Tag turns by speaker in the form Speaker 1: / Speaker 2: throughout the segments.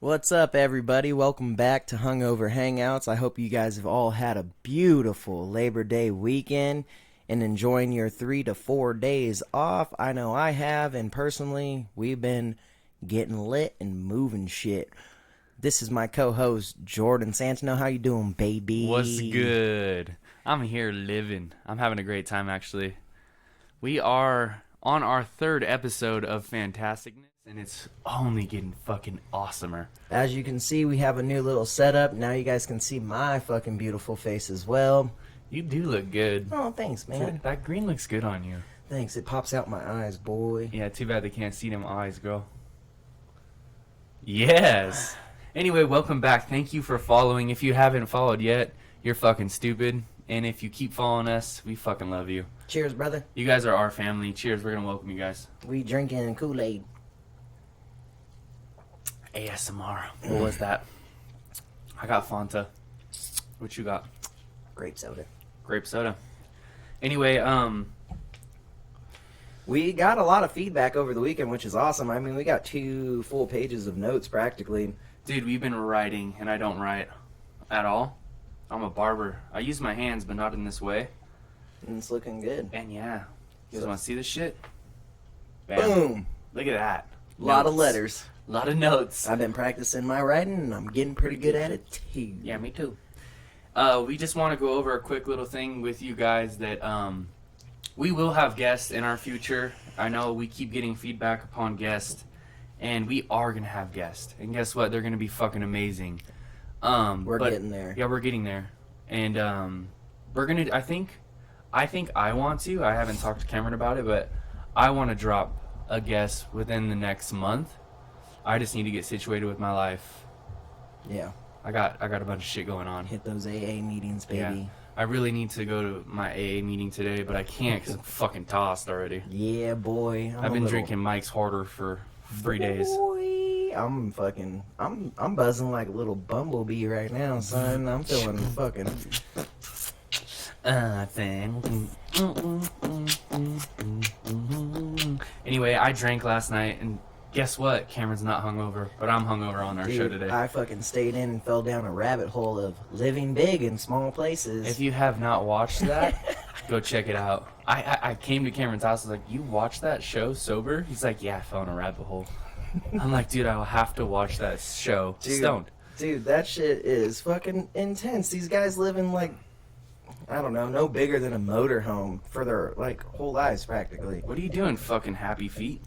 Speaker 1: What's up, everybody? Welcome back to Hungover Hangouts. I hope you guys have all had a beautiful Labor Day weekend and enjoying your 3 to 4 days off. I know I have, and personally, we've been getting lit and moving shit. This is my co-host, Jordan Santino. How you doing, baby?
Speaker 2: What's good? I'm here living. I'm having a great time, actually. We are on our third episode of Fantasticness, and it's only getting fucking awesomer.
Speaker 1: As you can see, we have a new little setup. Now you guys can see my fucking beautiful face as well.
Speaker 2: You do look good.
Speaker 1: Oh, thanks, man.
Speaker 2: That green looks good on you.
Speaker 1: Thanks. It pops out my eyes, boy.
Speaker 2: Yeah, too bad they can't see them eyes, girl. Yes. Anyway, welcome back. Thank you for following. If you haven't followed yet, you're fucking stupid. And if you keep following us, we fucking love you.
Speaker 1: Cheers, brother.
Speaker 2: You guys are our family. Cheers. We're going to welcome you guys.
Speaker 1: We drinking Kool-Aid.
Speaker 2: ASMR. What was that? I got Fanta. What you got?
Speaker 1: Grape soda.
Speaker 2: Grape soda. Anyway,
Speaker 1: We got a lot of feedback over the weekend, which is awesome. I mean, we got 2 full pages of notes practically.
Speaker 2: dude, we've been writing, and I don't write at all. I'm a barber. I use my hands, but not in this way.
Speaker 1: And it's looking good.
Speaker 2: And yeah, you guys want to see this shit? Bam.
Speaker 1: Boom.
Speaker 2: Look at that.
Speaker 1: A lot of
Speaker 2: Notes.
Speaker 1: letters.
Speaker 2: A lot of notes.
Speaker 1: I've been practicing my writing, and I'm getting pretty good at it, too.
Speaker 2: Yeah, me too. We just want to go over a quick little thing with you guys that we will have guests in our future. I know we keep getting feedback upon guests, and we are going to have guests. And guess what? They're going to be fucking amazing.
Speaker 1: We're getting there.
Speaker 2: Yeah, we're getting there. And we're going to, I think I want to. I haven't talked to Cameron about it, but I want to drop a guest within the next month. I just need to get situated with my life.
Speaker 1: Yeah.
Speaker 2: I got a bunch of shit going on.
Speaker 1: Hit those AA meetings, baby.
Speaker 2: Yeah. I really need to go to my AA meeting today, but I can't because I'm fucking tossed already.
Speaker 1: Yeah, boy.
Speaker 2: I've been drinking Mike's Harder for 3 days.
Speaker 1: Boy, I'm buzzing like a little bumblebee right now, son. I'm feeling fucking...
Speaker 2: Anyway, I drank last night, and guess what? Cameron's not hungover, but I'm hungover on our show
Speaker 1: Dude,
Speaker 2: today.
Speaker 1: I fucking stayed in and fell down a rabbit hole of living big in small places.
Speaker 2: If you have not watched that, go check it out. I came to Cameron's house. I was like, "You watched that show sober?" He's like, "Yeah, I fell in a rabbit hole." I'm like, "Dude, I will have to watch that show stoned."
Speaker 1: Dude, that shit is fucking intense. These guys live in like, I don't know, no bigger than a motorhome for their like whole lives practically.
Speaker 2: What are you doing, fucking happy feet?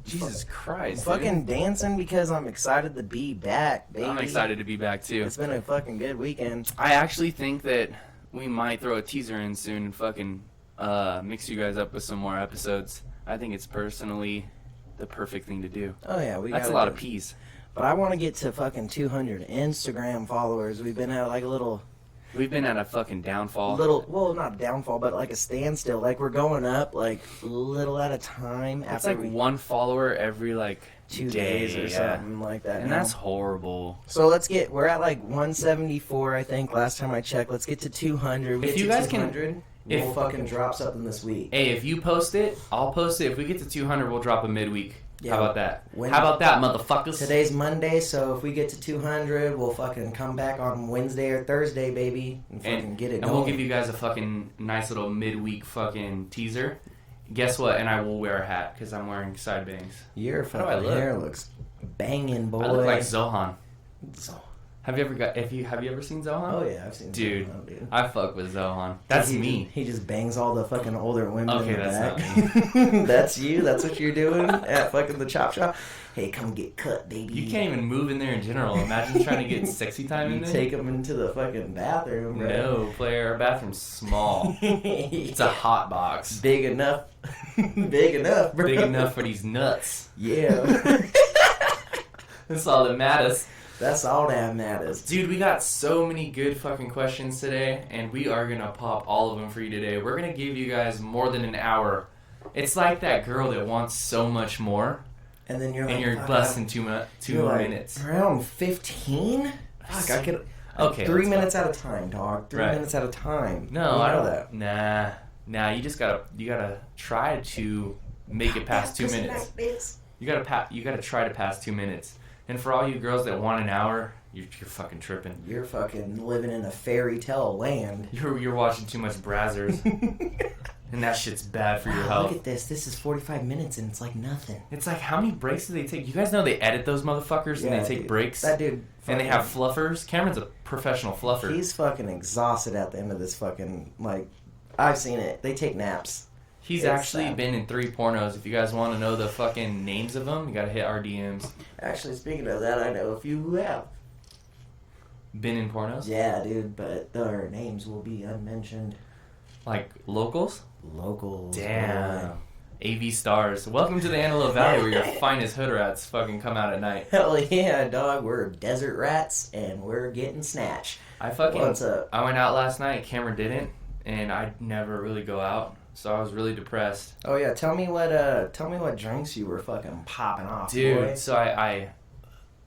Speaker 2: Jesus Christ,
Speaker 1: Fucking dancing because I'm excited to be back, baby.
Speaker 2: I'm excited to be back too.
Speaker 1: It's been a fucking good weekend.
Speaker 2: I actually think that we might throw a teaser in soon and fucking mix you guys up with some more episodes. I think it's personally the perfect thing to do.
Speaker 1: Oh yeah,
Speaker 2: That's a lot of peas.
Speaker 1: But I want to get to fucking 200 Instagram followers. We've been at like a little
Speaker 2: fucking downfall.
Speaker 1: well, not downfall, but like a standstill. Like we're going up like little at a time.
Speaker 2: It's like one follower every like
Speaker 1: 2
Speaker 2: day,
Speaker 1: days or
Speaker 2: yeah.
Speaker 1: something like that.
Speaker 2: And
Speaker 1: now.
Speaker 2: that's horrible.
Speaker 1: So we're at like 174, I think, last time I checked. Let's get to 200.
Speaker 2: If you guys can-
Speaker 1: we'll fucking drop something this week.
Speaker 2: Hey, if you post it, I'll post it. If we get to 200, we'll drop a midweek.
Speaker 1: Yeah.
Speaker 2: How about that? How about that, motherfuckers?
Speaker 1: Today's Monday, so if we get to 200, we'll fucking come back on Wednesday or Thursday, baby, and fucking get it going.
Speaker 2: And we'll give you guys a fucking nice little midweek fucking teaser. Guess what? And I will wear a hat because I'm wearing side bangs.
Speaker 1: Your
Speaker 2: How do I
Speaker 1: fucking
Speaker 2: look?
Speaker 1: hair looks banging, boy.
Speaker 2: I look like Zohan.
Speaker 1: So-
Speaker 2: Have you ever seen Zohan?
Speaker 1: Oh yeah, I've seen.
Speaker 2: Dude,
Speaker 1: Zohan, dude.
Speaker 2: I fuck with Zohan. That's
Speaker 1: he
Speaker 2: me.
Speaker 1: He just bangs all the fucking older women
Speaker 2: Okay,
Speaker 1: in the
Speaker 2: that's
Speaker 1: back. That's you? That's what you're doing at fucking the chop shop? Hey, come get cut, baby.
Speaker 2: You can't even move in there in general. Imagine trying to get sexy time in
Speaker 1: You
Speaker 2: there.
Speaker 1: take them into the fucking bathroom, bro.
Speaker 2: No, player. Our bathroom's small. It's a hot box.
Speaker 1: Big enough. Big enough, bro.
Speaker 2: Big enough for these nuts.
Speaker 1: Yeah.
Speaker 2: That's all that matters.
Speaker 1: That's all that matters.
Speaker 2: Dude, we got so many good fucking questions today, and we are going to pop all of them for you today. We're going to give you guys more than an hour. It's like that girl that wants so much more,
Speaker 1: And then you're
Speaker 2: and
Speaker 1: like,
Speaker 2: you're
Speaker 1: fuck,
Speaker 2: busting two
Speaker 1: you're like,
Speaker 2: minutes.
Speaker 1: Around 15? Fuck, I could...
Speaker 2: Okay,
Speaker 1: 3
Speaker 2: let's go.
Speaker 1: minutes at a time, dog. 3
Speaker 2: Right.
Speaker 1: minutes at a time.
Speaker 2: No,
Speaker 1: You
Speaker 2: I
Speaker 1: know
Speaker 2: don't.
Speaker 1: that.
Speaker 2: Nah. You gotta try to make it past 2 minutes. You gotta try to pass 2 minutes. And for all you girls that want an hour, you're fucking tripping.
Speaker 1: You're fucking living in a fairy tale land.
Speaker 2: You're watching too much Brazzers. And that shit's bad for your health.
Speaker 1: Look at this. This is 45 minutes and it's like nothing.
Speaker 2: It's like, how many breaks do they take? You guys know they edit those motherfuckers and they take breaks?
Speaker 1: That dude.
Speaker 2: And they have fluffers. Cameron's a professional fluffer.
Speaker 1: He's fucking exhausted at the end of this fucking, like, I've seen it. They take naps.
Speaker 2: He's actually been in 3 pornos. If you guys want to know the fucking names of them, you gotta hit our DMs.
Speaker 1: Actually, speaking of that, I know a few who have.
Speaker 2: Been in pornos?
Speaker 1: Yeah, dude, but their names will be unmentioned.
Speaker 2: Like locals?
Speaker 1: Locals.
Speaker 2: Damn. AV stars. Welcome to the Antelope Valley where your finest hood rats fucking come out at night.
Speaker 1: Hell yeah, dog. We're desert rats and we're getting snatched. What's up?
Speaker 2: I went out last night. Cameron didn't, and I never really go out, so I was really depressed.
Speaker 1: Oh yeah, tell me what drinks you were fucking popping off,
Speaker 2: dude.
Speaker 1: Boy.
Speaker 2: So I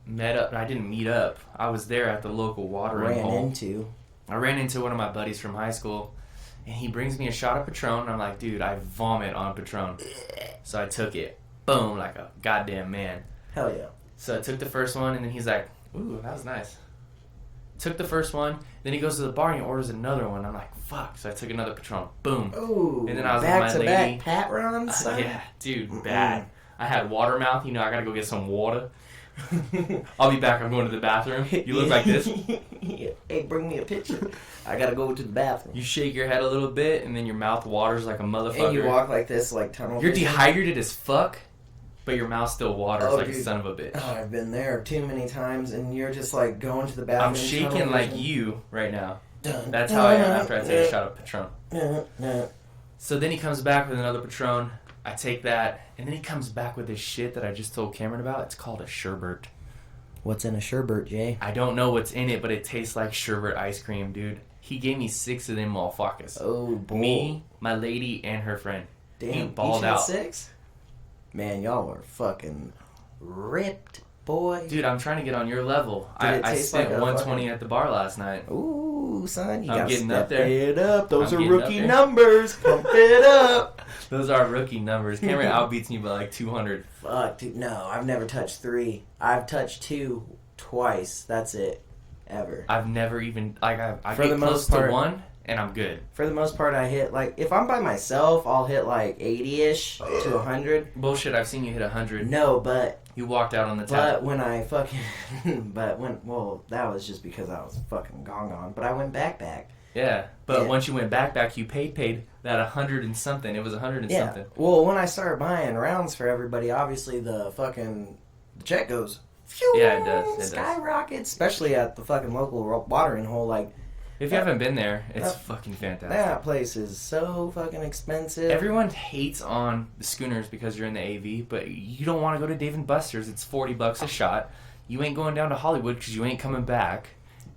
Speaker 2: met up. I didn't meet up. I was there at the local watering hole. I ran into one of my buddies from high school. And he brings me a shot of Patron, and I'm like, dude, I vomit on Patron. So I took it. Boom, like a goddamn man.
Speaker 1: Hell yeah.
Speaker 2: So I took the first one, and then he's like, ooh, that was nice. Took the first one, then he goes to the bar and he orders another one. I'm like, fuck. So I took another Patron. Boom.
Speaker 1: Ooh.
Speaker 2: And then I was with my lady.
Speaker 1: Back to back Pat runs?
Speaker 2: Yeah, dude, bad. I had water mouth. You know, I gotta go get some water. I'll be back. I'm going to the bathroom. You look like this.
Speaker 1: Hey, bring me a picture. I gotta go to the bathroom.
Speaker 2: You shake your head a little bit, and then your mouth waters like a motherfucker.
Speaker 1: And you walk like this, like tunnel.
Speaker 2: You're dehydrated as fuck, but your mouth still waters like
Speaker 1: dude.
Speaker 2: a son of a bitch.
Speaker 1: Oh, I've been there too many times, and you're just like going to the bathroom.
Speaker 2: I'm shaking like you right now.
Speaker 1: Dun,
Speaker 2: That's how I am after I take a shot of Patron. So then he comes back with another Patron. I take that, and then he comes back with this shit that I just told Cameron about. It's called a Sherbert.
Speaker 1: What's in a Sherbert, Jay?
Speaker 2: I don't know what's in it, but it tastes like Sherbert ice cream, dude. He gave me 6 of them motherfuckers.
Speaker 1: Oh, boy.
Speaker 2: Me, my lady, and her friend.
Speaker 1: Damn,
Speaker 2: he balled
Speaker 1: each had
Speaker 2: out.
Speaker 1: 6? Man, y'all are fucking ripped, boy.
Speaker 2: Dude, I'm trying to get on your level. I spent like 120 at the bar last night.
Speaker 1: Ooh, son, you
Speaker 2: I'm
Speaker 1: gotta
Speaker 2: getting
Speaker 1: step
Speaker 2: up there.
Speaker 1: it up. Those
Speaker 2: I'm
Speaker 1: are
Speaker 2: getting
Speaker 1: rookie
Speaker 2: up there.
Speaker 1: numbers. Pump it up.
Speaker 2: Those are rookie numbers. Cameron outbeats me by like 200.
Speaker 1: Fuck, dude. No, I've never touched 3. I've touched 2 twice. That's it. Ever.
Speaker 2: I've never even, like, I
Speaker 1: For
Speaker 2: get
Speaker 1: the
Speaker 2: close
Speaker 1: most part,
Speaker 2: to 1, and I'm good.
Speaker 1: For the most part, I hit, like, if I'm by myself, I'll hit, like, 80-ish to 100.
Speaker 2: Bullshit, I've seen you hit 100.
Speaker 1: No, but...
Speaker 2: You walked out on the tap.
Speaker 1: But when I fucking... well, that was just because I was fucking gone. But I went back.
Speaker 2: Yeah, but once you went back, you paid that 100 and something. It was 100 and something.
Speaker 1: Well, when I started buying rounds for everybody, obviously the check goes... Phew,
Speaker 2: Yeah, it does.
Speaker 1: Skyrockets, especially at the fucking local watering hole. Like,
Speaker 2: if you haven't been there, it's fucking fantastic.
Speaker 1: That place is so fucking expensive.
Speaker 2: Everyone hates on the schooners because you're in the AV, but you don't want to go to Dave & Buster's. It's $40 a shot. You ain't going down to Hollywood because you ain't coming back.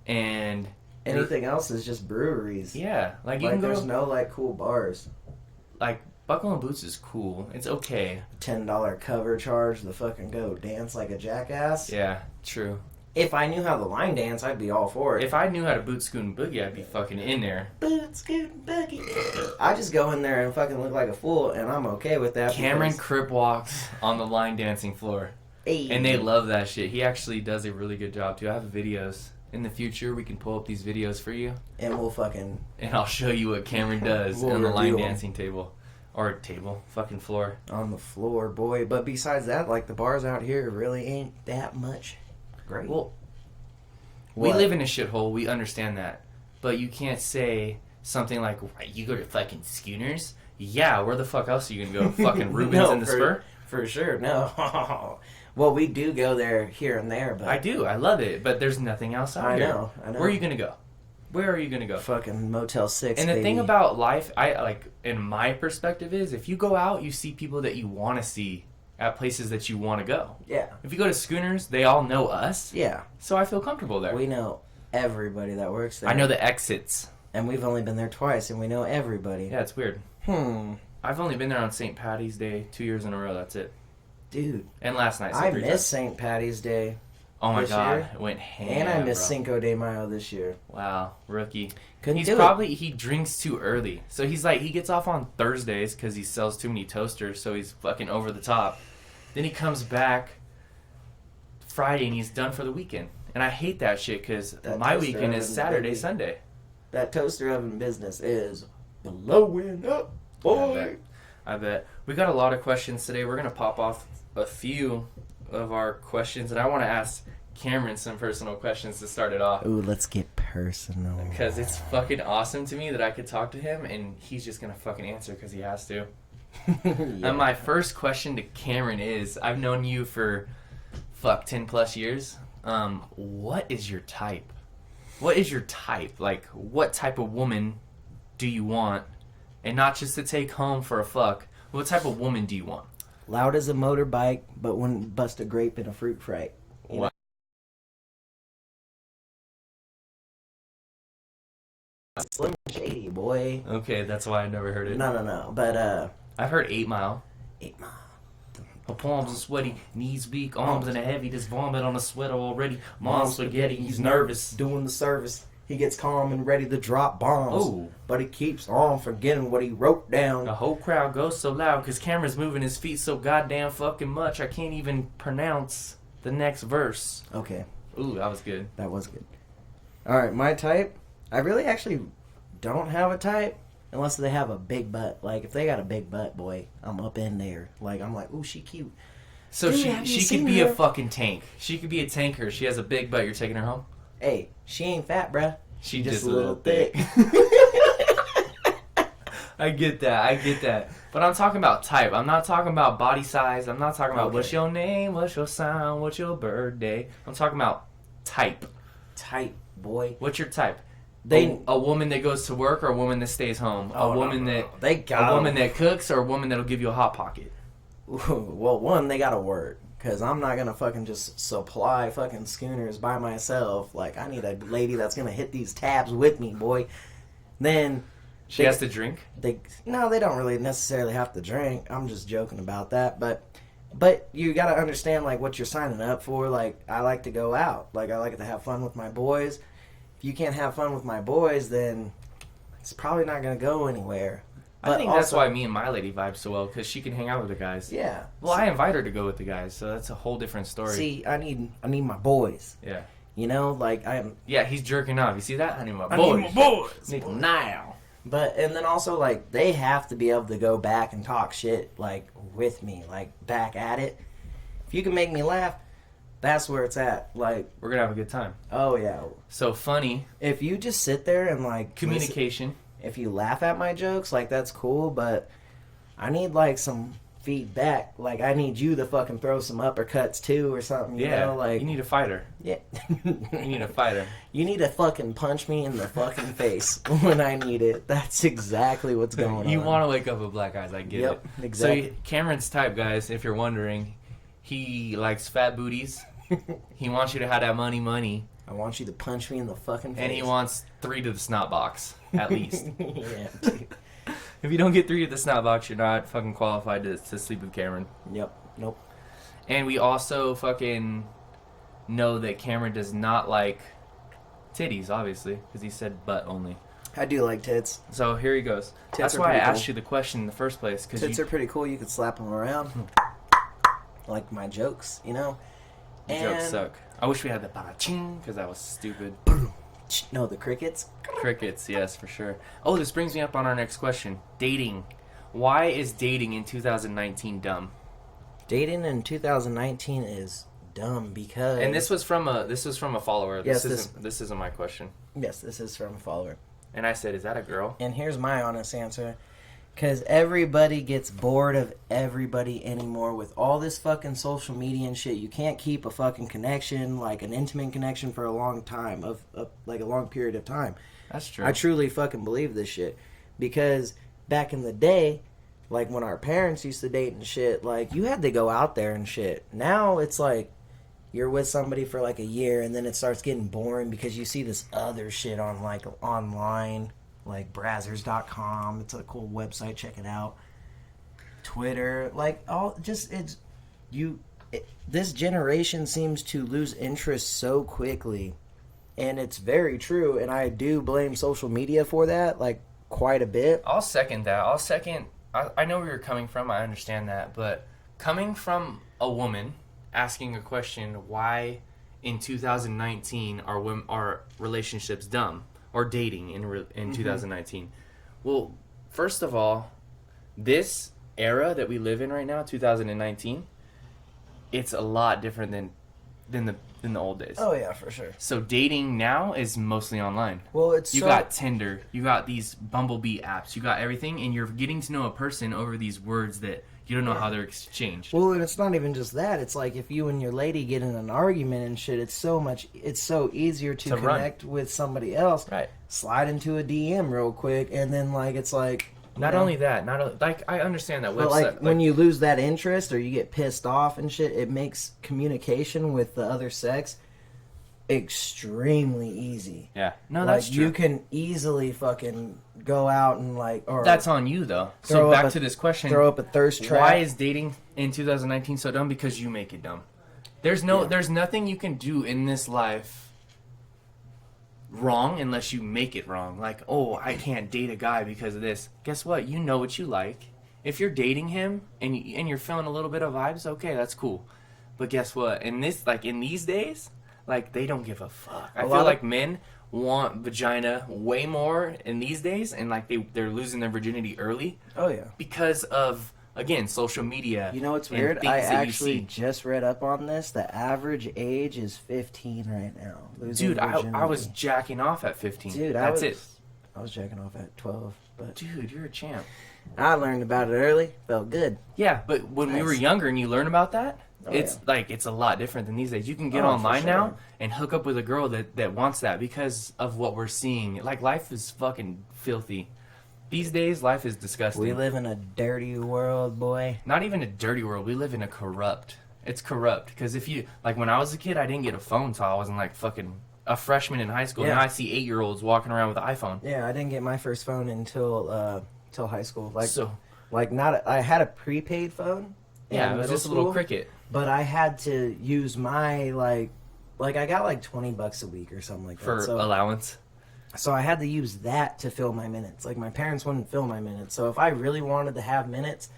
Speaker 2: And
Speaker 1: anything else is just breweries.
Speaker 2: Yeah, like you can go.
Speaker 1: There's no like cool bars.
Speaker 2: Like Buckle and Boots is cool. It's okay.
Speaker 1: $10 cover charge to fucking go dance like a jackass.
Speaker 2: Yeah, true.
Speaker 1: If I knew how to line dance, I'd be all for it.
Speaker 2: If I knew how to boot, scoot, and boogie, I'd be fucking in there.
Speaker 1: Boot, scoot, and boogie. I just go in there and fucking look like a fool, and I'm okay with that.
Speaker 2: Cameron crip walks on the line dancing floor.
Speaker 1: Hey.
Speaker 2: And they love that shit. He actually does a really good job, too. I have videos. In the future, we can pull up these videos for you.
Speaker 1: And we'll fucking...
Speaker 2: And I'll show you what Cameron does on the line dancing table. Or table. Fucking floor.
Speaker 1: On the floor, boy. But besides that, like, the bars out here really ain't that much great.
Speaker 2: Well, we live in a shithole. We understand that. But you can't say something like, you go to fucking Schooners? Yeah, where the fuck else are you going to go? Fucking Rubens in the Spur?
Speaker 1: For sure, no. Well, we do go there here and there, but...
Speaker 2: I do. I love it. But there's nothing else out here.
Speaker 1: I know.
Speaker 2: Where are you going to go? Where are you going to go?
Speaker 1: Fucking Motel 6,
Speaker 2: And the thing about life, in my perspective is, if you go out, you see people that you want to see at places that you want to go.
Speaker 1: Yeah.
Speaker 2: If you go to Schooners, they all know us.
Speaker 1: Yeah.
Speaker 2: So I feel comfortable there.
Speaker 1: We know everybody that works there.
Speaker 2: I know the exits.
Speaker 1: And we've only been there twice, and we know everybody.
Speaker 2: Yeah, it's weird. I've only been there on St. Patty's Day 2 years in a row. That's it.
Speaker 1: Dude.
Speaker 2: And last night.
Speaker 1: I missed St. Patty's Day.
Speaker 2: Oh my god, it went ham.
Speaker 1: And I missed Cinco de Mayo this year.
Speaker 2: Wow, rookie. He drinks too early. So he gets off on Thursdays because he sells too many toasters, so he's fucking over the top. Then he comes back Friday and he's done for the weekend. And I hate that shit because
Speaker 1: That
Speaker 2: my
Speaker 1: toaster
Speaker 2: weekend is
Speaker 1: oven,
Speaker 2: Saturday,
Speaker 1: baby.
Speaker 2: Sunday.
Speaker 1: That toaster oven business is blowing up, boy.
Speaker 2: I bet. We got a lot of questions today. We're going to pop off a few of our questions. And I want to ask Cameron some personal questions to start it off.
Speaker 1: Ooh, let's get personal.
Speaker 2: Because it's fucking awesome to me that I could talk to him and he's just going to fucking answer because he has to.
Speaker 1: Yeah.
Speaker 2: And my first question to Cameron is, I've known you for 10 plus years. What is your type? What is your type? Like, what type of woman do you want? And not just to take home for a fuck. What type of woman do you want?
Speaker 1: Loud as a motorbike, but wouldn't bust a grape in a fruit fight. You know? Slim Shady, boy.
Speaker 2: Okay, that's why I never heard it.
Speaker 1: No. But,
Speaker 2: I've heard 8 Mile.
Speaker 1: 8 Mile.
Speaker 2: Her palms are sweaty, knees weak, arms in a heavy, just vomit on a sweater already. Mom's spaghetti, he's nervous.
Speaker 1: Doing the service. He gets calm and ready to drop bombs.
Speaker 2: Oh.
Speaker 1: But he keeps on forgetting what he wrote down.
Speaker 2: The whole crowd goes so loud because Cameron's moving his feet so goddamn fucking much I can't even pronounce the next verse.
Speaker 1: Okay.
Speaker 2: Ooh, that was good.
Speaker 1: That was good. Alright, my type. I really actually don't have a type unless they have a big butt. Like, if they got a big butt, boy, I'm up in there. Like, I'm like, ooh, she cute.
Speaker 2: So
Speaker 1: Dude, have you
Speaker 2: she
Speaker 1: seen
Speaker 2: could be
Speaker 1: her?
Speaker 2: a fucking tank. She could be a tanker. She has a big butt. You're taking her home?
Speaker 1: Hey, she ain't fat, bruh.
Speaker 2: She
Speaker 1: Just a little thick.
Speaker 2: I get that. But I'm talking about type. I'm not talking about body size. I'm not talking about what's your name, what's your sound, what's your birthday. I'm talking about type.
Speaker 1: Type, boy.
Speaker 2: What's your type?
Speaker 1: They
Speaker 2: A woman that goes to work or a woman that stays home?
Speaker 1: Oh,
Speaker 2: A
Speaker 1: no,
Speaker 2: woman
Speaker 1: no, no.
Speaker 2: that
Speaker 1: They got
Speaker 2: a woman
Speaker 1: 'em.
Speaker 2: that cooks or a woman that'll give you a hot pocket?
Speaker 1: Well, one, they gotta work. Because I'm not gonna fucking just supply fucking schooners by myself. Like, I need a lady that's gonna hit these tabs with me, boy. Then
Speaker 2: She has to drink?
Speaker 1: they don't really necessarily have to drink. I'm just joking about that. But you gotta understand, like, what you're signing up for. Like, I like to go out. Like, I like to have fun with my boys. If you can't have fun with my boys, then it's probably not gonna go anywhere.
Speaker 2: I
Speaker 1: But
Speaker 2: think that's
Speaker 1: also-
Speaker 2: why me and my lady vibe so well, because she can hang out with the guys.
Speaker 1: Yeah.
Speaker 2: Well, I invite her to go with the guys, so that's a whole different story.
Speaker 1: See, I need my boys.
Speaker 2: Yeah.
Speaker 1: You know, like,
Speaker 2: Yeah, he's jerking off. You see that? I need my
Speaker 1: I
Speaker 2: boys.
Speaker 1: need my boys.
Speaker 2: Need them now.
Speaker 1: And then also, like, they have to be able to go back and talk shit, like, with me, like, back at it. If you can make me laugh, that's where it's at. Like,
Speaker 2: We're going to have a good time.
Speaker 1: oh yeah.
Speaker 2: So, funny.
Speaker 1: If you just sit there and, like,
Speaker 2: Communication.
Speaker 1: if you laugh at my jokes, like, that's cool, but I need, like, some feedback. Like, I need you to fucking throw some uppercuts too or something, you know? Like,
Speaker 2: you need a fighter.
Speaker 1: yeah.
Speaker 2: You need a fighter.
Speaker 1: You need to fucking punch me in the fucking face when I need it. That's exactly what's going on.
Speaker 2: You want to wake up with black eyes. I get
Speaker 1: Yep,
Speaker 2: it.
Speaker 1: exactly.
Speaker 2: So, Cameron's type, guys, if you're wondering, he likes fat booties. He wants you to have that money.
Speaker 1: I want you to punch me in the fucking face.
Speaker 2: And he wants 3 to the snot box, at least.
Speaker 1: Yeah, dude.
Speaker 2: If you don't get 3 to the snot box, you're not fucking qualified to sleep with Cameron.
Speaker 1: Yep. Nope.
Speaker 2: And we also fucking know that Cameron does not like titties, obviously, because he said butt only.
Speaker 1: I do like tits.
Speaker 2: So here he goes.
Speaker 1: Tits
Speaker 2: That's
Speaker 1: are
Speaker 2: why I
Speaker 1: pretty
Speaker 2: asked
Speaker 1: cool.
Speaker 2: you the question in the first place. Cause
Speaker 1: Tits
Speaker 2: you,
Speaker 1: are pretty cool. You could slap them around. Like my jokes, you know?
Speaker 2: jokes suck. I wish we had the ba-ching, because that was stupid.
Speaker 1: No, the crickets.
Speaker 2: Crickets, yes, for sure. Oh, this brings me up on our next question. Dating. Why is dating in 2019 dumb?
Speaker 1: Dating in 2019 is dumb because...
Speaker 2: And this was from a follower.
Speaker 1: Yes,
Speaker 2: This isn't my question.
Speaker 1: Yes, this is from a follower.
Speaker 2: And I said, is that a girl?
Speaker 1: And here's my honest answer. Because everybody gets bored of everybody anymore with all this fucking social media and shit. You can't keep a fucking connection, like an intimate connection for a long time, like a long period of time.
Speaker 2: That's true.
Speaker 1: I truly fucking believe this shit. Because back in the day, like when our parents used to date and shit, like you had to go out there and shit. Now it's like you're with somebody for like a year and then it starts getting boring because you see this other shit on like online, like Brazzers.com. It's a cool website, check it out. Twitter, like all just this generation seems to lose interest so quickly. And it's very true, and I do blame social media for that, like quite a bit.
Speaker 2: I'll second that. I know where you're coming from. I understand that. But coming from a woman asking a question: why in 2019 are relationships dumb, or dating in 2019? Well, first of all, this era that we live in right now, 2019, it's a lot different than the old days.
Speaker 1: Oh yeah, for sure.
Speaker 2: So dating now is mostly online.
Speaker 1: Well,
Speaker 2: You got Tinder, you got these Bumblebee apps, you got everything, and you're getting to know a person over these words that you don't know how they're exchanged.
Speaker 1: Well, and it's not even just that. It's like if you and your lady get in an argument and shit, it's so easier to connect with somebody else.
Speaker 2: Right.
Speaker 1: Slide into a DM real quick, and then like it's like.
Speaker 2: Not only that, like I understand that
Speaker 1: But
Speaker 2: website.
Speaker 1: like when you lose that interest or you get pissed off and shit, it makes communication with the other sex extremely easy.
Speaker 2: Yeah. No,
Speaker 1: Like
Speaker 2: that's true.
Speaker 1: you can easily fucking go out and like, or
Speaker 2: That's on you though. So
Speaker 1: throw
Speaker 2: back
Speaker 1: up
Speaker 2: to this question:
Speaker 1: throw up a thirst trap.
Speaker 2: why is dating in 2019 so dumb? Because you make it dumb. There's nothing you can do in this life wrong unless you make it wrong. Like, oh, I can't date a guy because of this. Guess what? You know what you like. If you're dating him and you're feeling a little bit of vibes, okay, that's cool. But guess what? In these days, like, they don't give a fuck. I feel like men want vagina way more in these days, and like they're losing their virginity early.
Speaker 1: Oh yeah.
Speaker 2: Because of, again, social media.
Speaker 1: You know what's
Speaker 2: and
Speaker 1: weird?
Speaker 2: things
Speaker 1: I
Speaker 2: that you
Speaker 1: actually
Speaker 2: see.
Speaker 1: just read up on this. The average age is 15 right now. Losing
Speaker 2: Dude, I
Speaker 1: virginity.
Speaker 2: was jacking off at 15.
Speaker 1: Dude,
Speaker 2: That's it.
Speaker 1: I was jacking off at 12, but
Speaker 2: Dude, you're a champ.
Speaker 1: I learned about it early. Felt good.
Speaker 2: Yeah, but when we were
Speaker 1: Nice.
Speaker 2: younger and you learn about that,
Speaker 1: Oh,
Speaker 2: it's like it's a lot different than these days. You can get
Speaker 1: Oh, for
Speaker 2: online
Speaker 1: sure.
Speaker 2: now and hook up with a girl that wants that because of what we're seeing. Like, life is fucking filthy. These days, life is disgusting.
Speaker 1: We live in a dirty world, boy.
Speaker 2: Not even a dirty world. We live in a corrupt. It's corrupt. Because if you, like, when I was a kid, I didn't get a phone until I wasn't, like, fucking a freshman in high school.
Speaker 1: Yeah.
Speaker 2: Now I see 8-year-olds walking around with an iPhone.
Speaker 1: Yeah, I didn't get my first phone until high school. Like,
Speaker 2: So,
Speaker 1: I had a prepaid phone.
Speaker 2: yeah,
Speaker 1: in
Speaker 2: it was
Speaker 1: middle
Speaker 2: just a little
Speaker 1: school,
Speaker 2: cricket.
Speaker 1: But I had to use my like I got like $20 a week or something like that.
Speaker 2: For allowance.
Speaker 1: So I had to use that to fill my minutes. Like, my parents wouldn't fill my minutes. So if I really wanted to have minutes,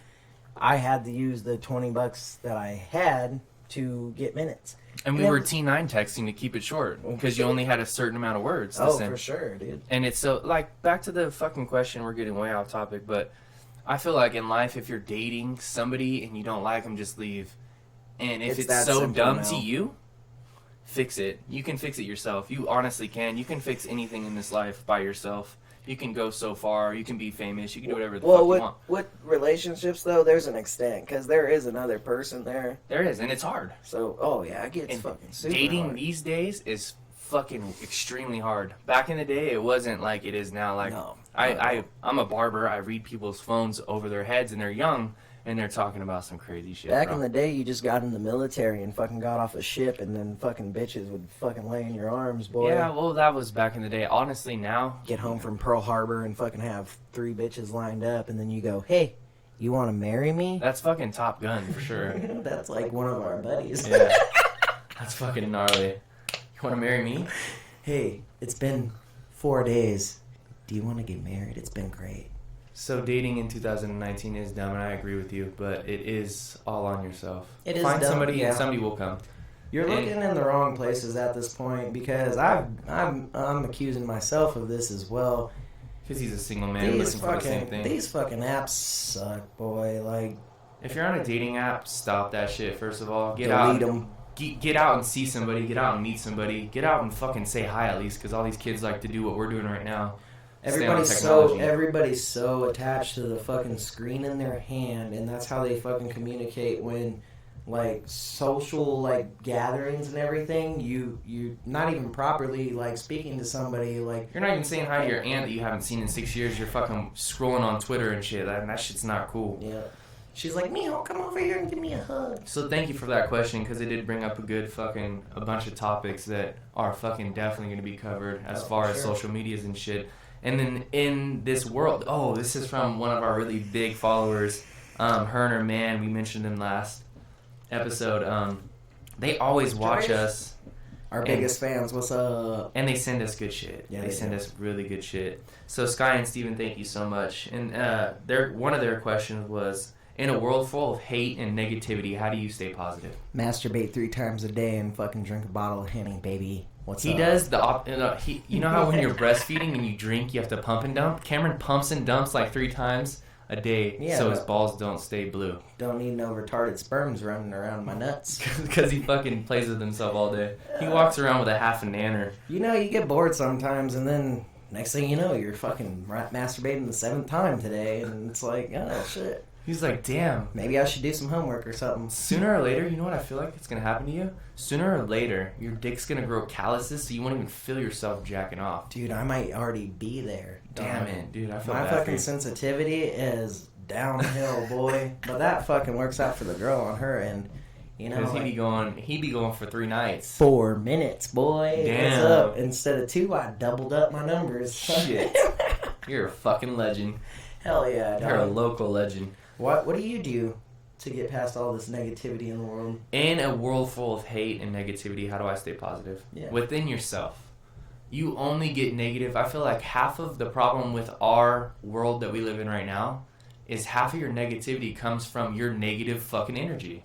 Speaker 1: I had to use the $20 that I had to get minutes.
Speaker 2: And we
Speaker 1: then-
Speaker 2: were T9 texting to keep it short because you only had a certain amount of words to
Speaker 1: Oh,
Speaker 2: send.
Speaker 1: for sure, dude.
Speaker 2: And it's so, like, back to the fucking question, we're getting way off topic, but I feel like in life, if you're dating somebody and you don't like them, just leave. And if
Speaker 1: It's
Speaker 2: it's
Speaker 1: that
Speaker 2: so
Speaker 1: simple
Speaker 2: dumb
Speaker 1: now.
Speaker 2: to you, fix it. You can fix it yourself. You honestly can. You can fix anything in this life by yourself. You can go so far. You can be famous. You can do whatever the fuck you want.
Speaker 1: with relationships, though, there's an extent. Because there is another person there.
Speaker 2: There is, and it's hard.
Speaker 1: So, oh, yeah, it gets
Speaker 2: And
Speaker 1: fucking super
Speaker 2: dating
Speaker 1: hard.
Speaker 2: these days is fucking extremely hard. Back in the day, it wasn't like it is now. Like,
Speaker 1: No.
Speaker 2: I'm a barber. I read people's phones over their heads, and they're young, and they're talking about some crazy shit.
Speaker 1: Back
Speaker 2: bro.
Speaker 1: in the day, you just got in the military and fucking got off a ship, and then fucking bitches would fucking lay in your arms, boy.
Speaker 2: Yeah, well, that was back in the day. Honestly, now,
Speaker 1: Get home from Pearl Harbor and fucking have 3 bitches lined up, and then you go, hey, you want to marry me?
Speaker 2: that's fucking Top Gun for sure.
Speaker 1: That's like one of our buddies.
Speaker 2: Yeah, that's fucking gnarly. You want to marry me?
Speaker 1: Hey, it's been 4 days. Do you want to get married? It's been great.
Speaker 2: So dating in 2019 is dumb, and I agree with you, but it is all on yourself.
Speaker 1: It is
Speaker 2: Find
Speaker 1: dumb,
Speaker 2: somebody,
Speaker 1: yeah.
Speaker 2: and somebody will come.
Speaker 1: You're
Speaker 2: And-
Speaker 1: looking in the wrong places at this point, because I'm accusing myself of this as well.
Speaker 2: Because he's a single man looking for the same thing.
Speaker 1: These fucking apps suck, boy. Like,
Speaker 2: If you're on a dating app, stop that shit. First of all, get
Speaker 1: delete
Speaker 2: out.
Speaker 1: them.
Speaker 2: Get out and see somebody. Get out and meet somebody. Get out and fucking say hi at least, because all these kids like to do what we're doing right now. Stay on technology.
Speaker 1: Everybody's so attached to the fucking screen in their hand, and that's how they fucking communicate when, like, social, like, gatherings and everything. You not even properly, like, speaking to somebody, like,
Speaker 2: You're not even saying hi to your aunt that you haven't seen in 6 years. You're fucking scrolling on Twitter and shit. That shit's not cool.
Speaker 1: yeah. She's like, Mijo, come over here and give me a hug.
Speaker 2: So thank you for that question, because it did bring up a bunch of topics that are fucking definitely going to be covered as far as social medias and shit. And then in this world, this is from one of our really big followers, her and her man. We mentioned them last episode. They always watch us.
Speaker 1: Our biggest fans, what's up?
Speaker 2: And they send us good shit.
Speaker 1: Yeah,
Speaker 2: they
Speaker 1: they
Speaker 2: send
Speaker 1: do.
Speaker 2: us really good shit. So Sky and Steven, thank you so much. And one of their questions was, In a world full of hate and negativity, how do you stay positive?
Speaker 1: Masturbate 3 times a day and fucking drink a bottle of Henny, baby. What's
Speaker 2: He
Speaker 1: up?
Speaker 2: does you know how when you're breastfeeding and you drink, you have to pump and dump? Cameron pumps and dumps like 3 times a day so his balls don't stay blue.
Speaker 1: Don't need no retarded sperms running around my nuts.
Speaker 2: Because he fucking plays with himself all day. He walks around with a half a nanner.
Speaker 1: You know, you get bored sometimes, and then next thing you know, you're fucking masturbating the 7th time today, and it's like, oh, shit.
Speaker 2: He's like, damn.
Speaker 1: Maybe I should do some homework or something.
Speaker 2: Sooner or later, you know what I feel like it's going to happen to you? Sooner or later, your dick's going to grow calluses so you won't even feel yourself jacking off.
Speaker 1: Dude, I might already be there.
Speaker 2: Damn it, dude. I feel
Speaker 1: My
Speaker 2: bad for
Speaker 1: fucking
Speaker 2: you.
Speaker 1: sensitivity is downhill, boy. But that fucking works out for the girl on her end. You know,
Speaker 2: Because he'd be going for 3 nights.
Speaker 1: 4 minutes, boy.
Speaker 2: Damn.
Speaker 1: What's up? Instead of 2, I doubled up my numbers.
Speaker 2: Shit. You're a fucking legend.
Speaker 1: Hell yeah, dog.
Speaker 2: You're a local legend.
Speaker 1: What do you do to get past all this negativity in the world?
Speaker 2: In a world full of hate and negativity, how do I stay positive?
Speaker 1: Yeah.
Speaker 2: Within yourself. You only get negative. I feel like half of the problem with our world that we live in right now is half of your negativity comes from your negative fucking energy.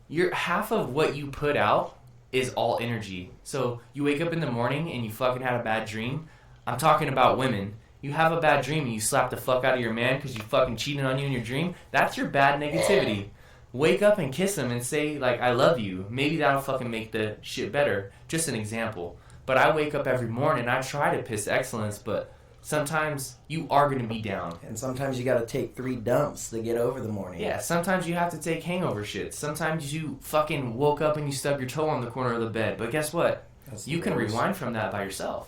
Speaker 2: Your half of what you put out is all energy. So you wake up in the morning and you fucking had a bad dream. I'm talking about women. You have a bad dream and you slap the fuck out of your man because you fucking cheated on you in your dream. That's your bad negativity. Wake up and kiss him and say, like, I love you. Maybe that'll fucking make the shit better. Just an example. But I wake up every morning and I try to piss excellence, but sometimes you are going to be down.
Speaker 1: And sometimes you gotta take 3 dumps to get over the morning.
Speaker 2: Yeah, sometimes you have to take hangover shit. Sometimes you fucking woke up and you stubbed your toe on the corner of the bed. But guess what? You can rewind from that by yourself.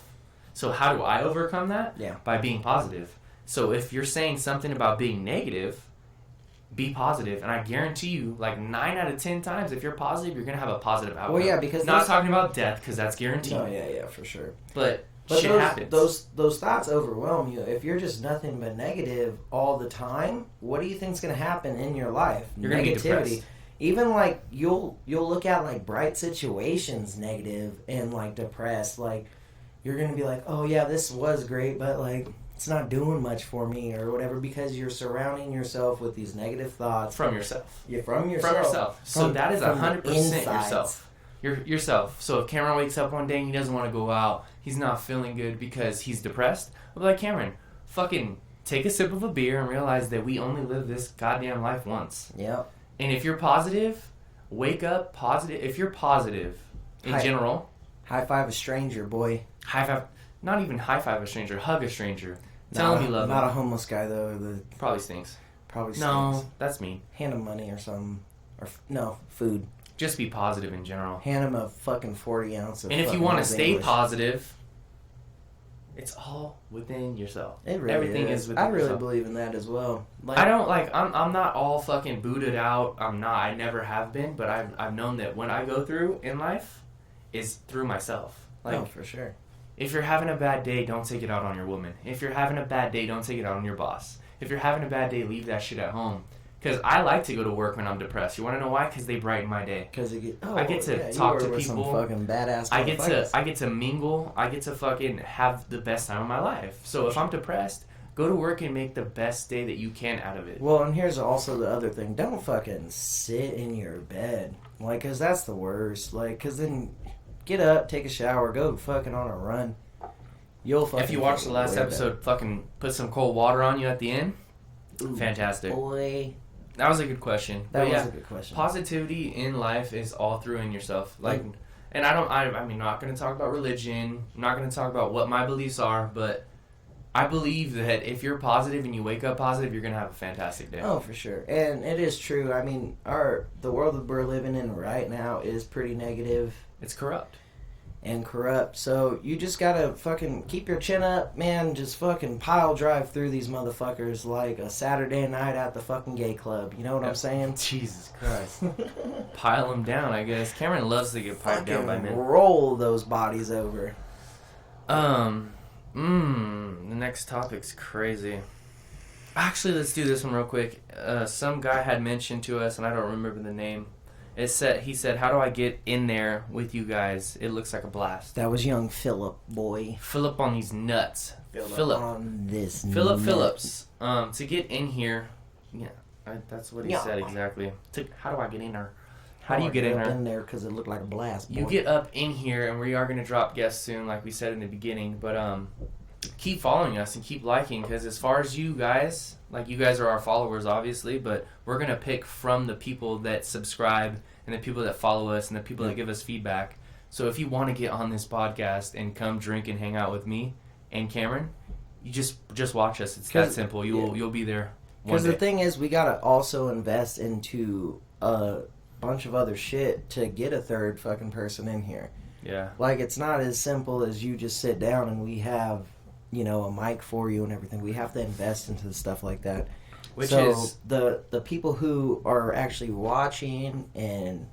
Speaker 2: So how do I overcome that?
Speaker 1: Yeah.
Speaker 2: By being positive. So if you're saying something about being negative, be positive. And I guarantee you, like 9 out of 10 times, if you're positive, you're going to have a positive outcome.
Speaker 1: Well, yeah, because...
Speaker 2: Not talking about death, because that's guaranteed.
Speaker 1: No, yeah, for sure.
Speaker 2: But shit happens.
Speaker 1: Those thoughts overwhelm you. If you're just nothing but negative all the time, what do you think's going to happen in your life?
Speaker 2: You're going to get depressed.
Speaker 1: Even like you'll look at like bright situations negative and like depressed. Like you're going to be like, oh yeah, this was great, but like it's not doing much for me or whatever because you're surrounding yourself with these negative thoughts
Speaker 2: From yourself.
Speaker 1: Yeah, from yourself.
Speaker 2: From yourself. So that is 100% yourself. Yourself. So if Cameron wakes up one day and he doesn't want to go out, he's not feeling good because he's depressed, I'll be like, Cameron, fucking take a sip of a beer and realize that we only live this goddamn life once.
Speaker 1: Yep.
Speaker 2: And if you're positive, wake up positive. If you're positive in general,
Speaker 1: high five a stranger, boy.
Speaker 2: High five, not even high five a stranger, hug a stranger. Tell him you love him.
Speaker 1: Not a homeless guy though.
Speaker 2: Probably stinks.
Speaker 1: Probably stinks.
Speaker 2: No, that's mean.
Speaker 1: Hand him money or something. Or no, food.
Speaker 2: Just be positive in general.
Speaker 1: Hand him a fucking 40 ounce of
Speaker 2: And if you
Speaker 1: fucking
Speaker 2: want to
Speaker 1: Old
Speaker 2: stay
Speaker 1: English.
Speaker 2: positive, it's all within yourself.
Speaker 1: It really
Speaker 2: Everything is within
Speaker 1: I really
Speaker 2: yourself.
Speaker 1: believe in that as well. Like,
Speaker 2: I don't like. I'm not all fucking booted out. I'm not. I never have been. But I've known that when I go through in life, is through myself. Like,
Speaker 1: no, for sure.
Speaker 2: if you're having a bad day, don't take it out on your woman. If you're having a bad day, don't take it out on your boss. If you're having a bad day, leave that shit at home. Because I like to go to work when I'm depressed. You want to know why? Because they brighten my day.
Speaker 1: Because
Speaker 2: I get to talk to people.
Speaker 1: Some fucking badass.
Speaker 2: I get to mingle. I get to fucking have the best time of my life. So if I'm depressed, go to work and make the best day that you can out of it.
Speaker 1: Well, and here's also the other thing. Don't fucking sit in your bed. Like, because that's the worst. Like, because then get up, take a shower, go fucking on a run. You'll fucking...
Speaker 2: If you watched the last
Speaker 1: better.
Speaker 2: episode, fucking put some cold water on you at the end.
Speaker 1: Ooh,
Speaker 2: Fantastic.
Speaker 1: Boy.
Speaker 2: That was a good question.
Speaker 1: That
Speaker 2: But
Speaker 1: was a good question.
Speaker 2: Positivity in life is all through in yourself. Like, and I'm not going to talk about religion. I'm not going to talk about what my beliefs are, but I believe that if you're positive and you wake up positive, you're going to have a fantastic day.
Speaker 1: Oh, for sure. And it is true. I mean, the world that we're living in right now is pretty negative
Speaker 2: It's corrupt.
Speaker 1: and corrupt. So you just gotta fucking keep your chin up, man. Just fucking pile drive through these motherfuckers like a Saturday night at the fucking gay club. You know what I'm saying?
Speaker 2: Jesus Christ. Pile them down, I guess. Cameron loves to get piled down by men.
Speaker 1: Roll those bodies over.
Speaker 2: The next topic's crazy. Actually, let's do this one real quick. Some guy had mentioned to us, and I don't remember the name. He said, how do I get in there with you guys? It looks like a blast.
Speaker 1: That was young Philip, boy.
Speaker 2: Philip on these nuts. Philip
Speaker 1: on this.
Speaker 2: Philip
Speaker 1: nut.
Speaker 2: Phillips. To get in here, yeah. That's what he
Speaker 1: Yeah.
Speaker 2: said exactly. How do I get in there? How do you get in there?
Speaker 1: In there because it looked like a blast. Boy.
Speaker 2: You get up in here, and we are going to drop guests soon, like we said in the beginning. But keep following us and keep liking, because as far as you guys, like you guys are our followers, obviously, but we're going to pick from the people that subscribe and the people that follow us and the people that give us feedback. So if you want to get on this podcast and come drink and hang out with me and Cameron, you just watch us. It's that simple. You'll be there.
Speaker 1: Because the thing is, we gotta also invest into a bunch of other shit to get a third fucking person in here.
Speaker 2: Yeah.
Speaker 1: Like, it's not as simple as you just sit down and we have, you know, a mic for you and everything. We have to invest into stuff like that.
Speaker 2: Which
Speaker 1: so
Speaker 2: is
Speaker 1: the people who are actually watching and,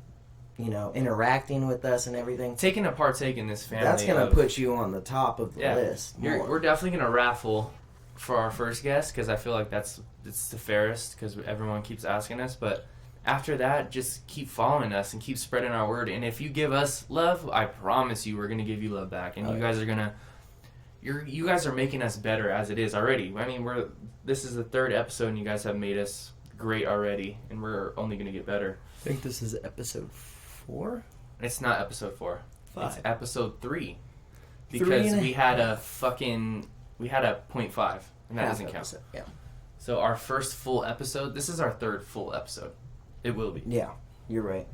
Speaker 1: you know, interacting with us and everything,
Speaker 2: taking a partake in this family.
Speaker 1: that's gonna put you on the top of the list.
Speaker 2: We're definitely gonna raffle for our first guest, because I feel like it's the fairest, because everyone keeps asking us. But after that, just keep following us and keep spreading our word. And if you give us love, I promise you, we're gonna give you love back. And you guys are gonna, you guys are making us better as it is already. I mean, this is the 3rd episode, and you guys have made us great already, and we're only gonna get better.
Speaker 1: I think this is episode 4.
Speaker 2: It's not episode 4.
Speaker 1: 5.
Speaker 2: It's episode 3. Because we had a 0.5, and that doesn't count.
Speaker 1: Yeah.
Speaker 2: So our first full episode, this is our 3rd full episode. It will be.
Speaker 1: Yeah, you're right.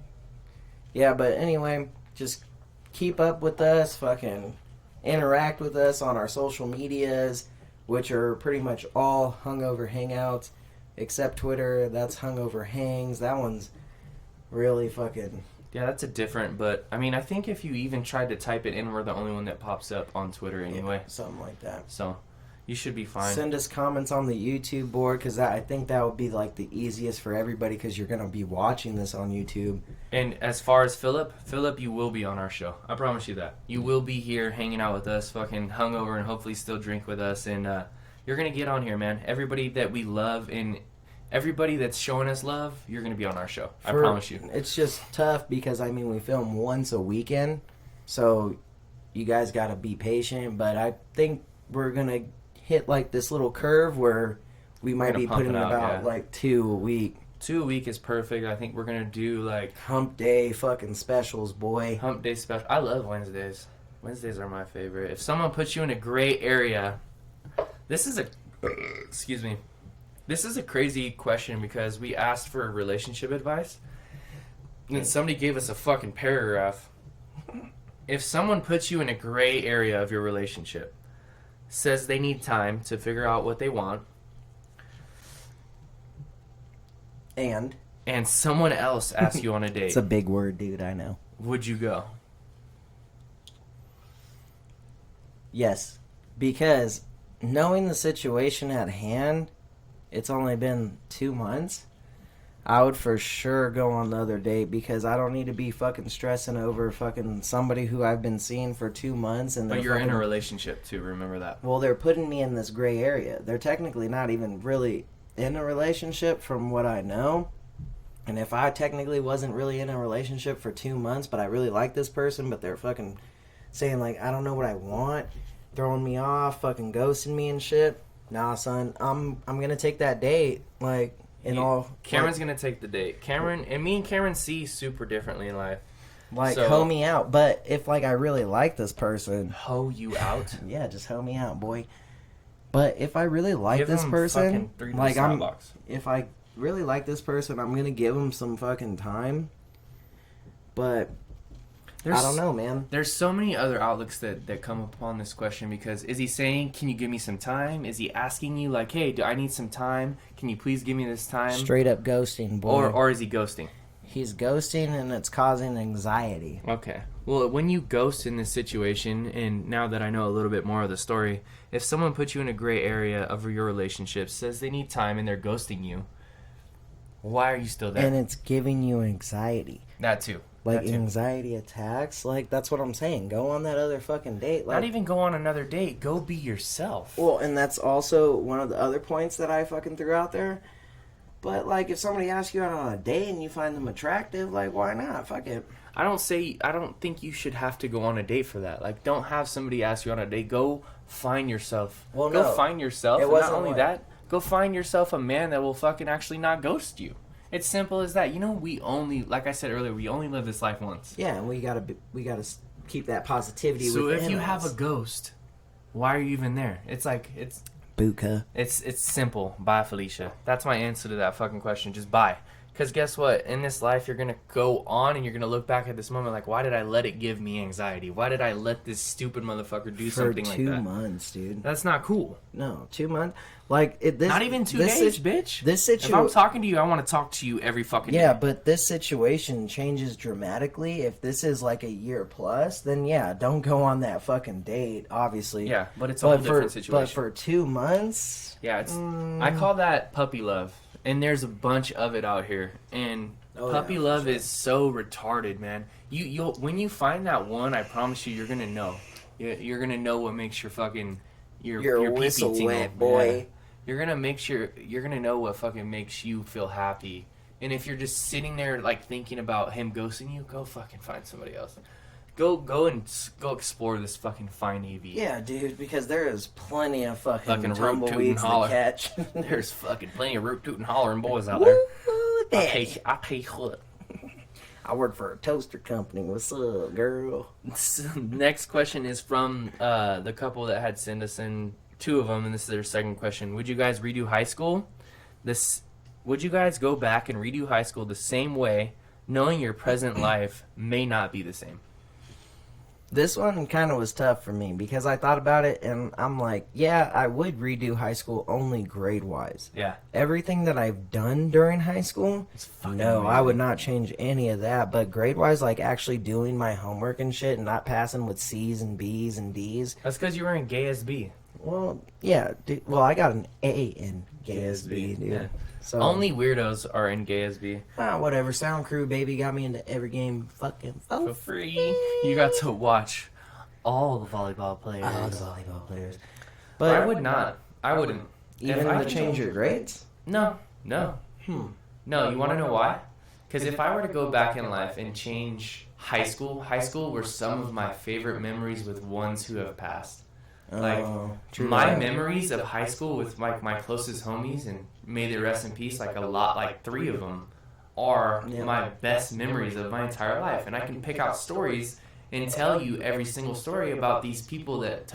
Speaker 1: Yeah, but anyway, just keep up with us, fucking interact with us on our social medias, which are pretty much all Hungover Hangouts, except Twitter. That's Hungover Hangs. That one's really fucking...
Speaker 2: Yeah, that's a different, but I mean, I think if you even tried to type it in, we're the only one that pops up on Twitter anyway.
Speaker 1: Yeah, something like that.
Speaker 2: So, you should be fine.
Speaker 1: Send us comments on the YouTube board, because I think that would be like the easiest for everybody, because you're going to be watching this on YouTube.
Speaker 2: And as far as Philip, you will be on our show. I promise you that. You will be here hanging out with us, fucking hungover, and hopefully still drink with us. And you're going to get on here, man. Everybody that we love and everybody that's showing us love, you're going to be on our show. I promise you.
Speaker 1: It's just tough because, I mean, we film once a weekend, so you guys got to be patient. But I think we're going to hit, like, this little curve where we might be putting about, like, 2 a week.
Speaker 2: 2 a week is perfect. I think we're going to do, like...
Speaker 1: Hump day fucking specials, boy.
Speaker 2: Hump day special. I love Wednesdays. Wednesdays are my favorite. If someone puts you in a gray area... This is a... Excuse me. This is a crazy question, because we asked for relationship advice, and somebody gave us a fucking paragraph. If someone puts you in a gray area of your relationship, says they need time to figure out what they want,
Speaker 1: and
Speaker 2: someone else asks you on a date,
Speaker 1: it's a big word, dude, I know.
Speaker 2: Would you go?
Speaker 1: Yes, because knowing the situation at hand, it's only been 2 months, I would for sure go on the other date, because I don't need to be fucking stressing over fucking somebody who I've been seeing for 2 months. And
Speaker 2: but you're in a relationship too, remember that.
Speaker 1: Well, they're putting me in this gray area. They're technically not even really in a relationship from what I know. And if I technically wasn't really in a relationship for 2 months, but I really like this person, but they're fucking saying, like, I don't know what I want, throwing me off, fucking ghosting me and shit. Nah, son, I'm gonna take that date, like,
Speaker 2: Cameron's gonna take the date. Cameron, and me and Cameron see super differently in life.
Speaker 1: Like, hoe me out. But if, like, I really like this person...
Speaker 2: Hoe you out?
Speaker 1: Yeah, just hoe me out, boy. But if I really like this person... like, if I really like this person, I'm gonna give him some fucking time. But... I don't know, man.
Speaker 2: There's so many other outlooks that come upon this question, because is he saying, can you give me some time? Is he asking you, like, hey, do I need some time? Can you please give me this time?
Speaker 1: Straight up ghosting, boy.
Speaker 2: Or is he ghosting?
Speaker 1: He's ghosting, and it's causing anxiety.
Speaker 2: Okay. Well, when you ghost in this situation, and now that I know a little bit more of the story, if someone puts you in a gray area of your relationship, says they need time, and they're ghosting you, why are you still there?
Speaker 1: And it's giving you anxiety.
Speaker 2: That too.
Speaker 1: Like, anxiety attacks. Like, that's what I'm saying. Go on that other fucking date. Like,
Speaker 2: not even go on another date. Go be yourself.
Speaker 1: Well, and that's also one of the other points that I fucking threw out there. But, like, if somebody asks you out on a date and you find them attractive, like, why not? Fuck it.
Speaker 2: I don't think you should have to go on a date for that. Like, don't have somebody ask you on a date. Go find yourself.
Speaker 1: Well,
Speaker 2: go find yourself.
Speaker 1: It
Speaker 2: and
Speaker 1: wasn't
Speaker 2: not only
Speaker 1: like...
Speaker 2: that, Go find yourself a man that will fucking actually not ghost you. It's simple as that. You know, we only, like I said earlier, we only live this life once.
Speaker 1: Yeah, and we gotta keep that positivity.
Speaker 2: So
Speaker 1: within
Speaker 2: if you
Speaker 1: us.
Speaker 2: have a ghost, why are you even there? It's
Speaker 1: Buka.
Speaker 2: It's simple. Bye, Felicia. That's my answer to that fucking question. Just bye. Because guess what? In this life, you're going to go on and you're going to look back at this moment like, why did I let it give me anxiety? Why did I let this stupid motherfucker do something like that?
Speaker 1: For 2 months, dude.
Speaker 2: That's not cool.
Speaker 1: No, 2 months. Like,
Speaker 2: not even 2 days, bitch.
Speaker 1: This situation.
Speaker 2: If I'm talking to you, I want to talk to you every fucking day.
Speaker 1: Yeah, but this situation changes dramatically. If this is like a year plus, then yeah, don't go on that fucking date, obviously.
Speaker 2: Yeah, but it's a whole different situation.
Speaker 1: But for 2 months?
Speaker 2: Yeah, I call that puppy love. And there's a bunch of it out here. And puppy love is so retarded, man. You'll when you find that one, I promise you, you're gonna know. You're gonna know what makes your fucking your
Speaker 1: whistle
Speaker 2: pee-pee tingle.
Speaker 1: wet, boy.
Speaker 2: Yeah. You're gonna know what fucking makes you feel happy. And if you're just sitting there like thinking about him ghosting you, go fucking find somebody else. Go explore this fucking fine AV.
Speaker 1: Yeah, dude, because there is plenty of fucking
Speaker 2: root
Speaker 1: tumbleweeds to catch.
Speaker 2: There's fucking plenty of root tootin' hollering boys out there. I pay what?
Speaker 1: I work for a toaster company. What's up, girl?
Speaker 2: Next question is from the couple that had sent us in, 2 of them, and this is their second question. Would you guys redo high school? Would you guys go back and redo high school the same way, knowing your present life may not be the same?
Speaker 1: This one kind of was tough for me because I thought about it and I'm like, yeah, I would redo high school only grade-wise.
Speaker 2: Yeah.
Speaker 1: Everything that I've done during high school, no,
Speaker 2: amazing.
Speaker 1: I would not change any of that. But grade-wise, like actually doing my homework and shit and not passing with C's and B's and D's.
Speaker 2: That's because you were in gay as B.
Speaker 1: Well, yeah. Dude, well, I got an A in gay as B, dude.
Speaker 2: Yeah.
Speaker 1: So,
Speaker 2: Only weirdos are in gay as B.
Speaker 1: Whatever. Sound Crew, baby, got me into every game fucking
Speaker 2: For free. You got to watch all the volleyball players.
Speaker 1: all the volleyball players.
Speaker 2: But I would not. I wouldn't.
Speaker 1: Even
Speaker 2: If I
Speaker 1: to
Speaker 2: could
Speaker 1: change your grades?
Speaker 2: No. No, you want to know why? Because if I were to go back in life and change high school were some of my favorite memories with ones who have passed. Like, my memories of high school with my closest homies, and may they rest in peace, like 3 of them, are my best memories of my entire life. And I can pick out stories and tell you every single story about these people that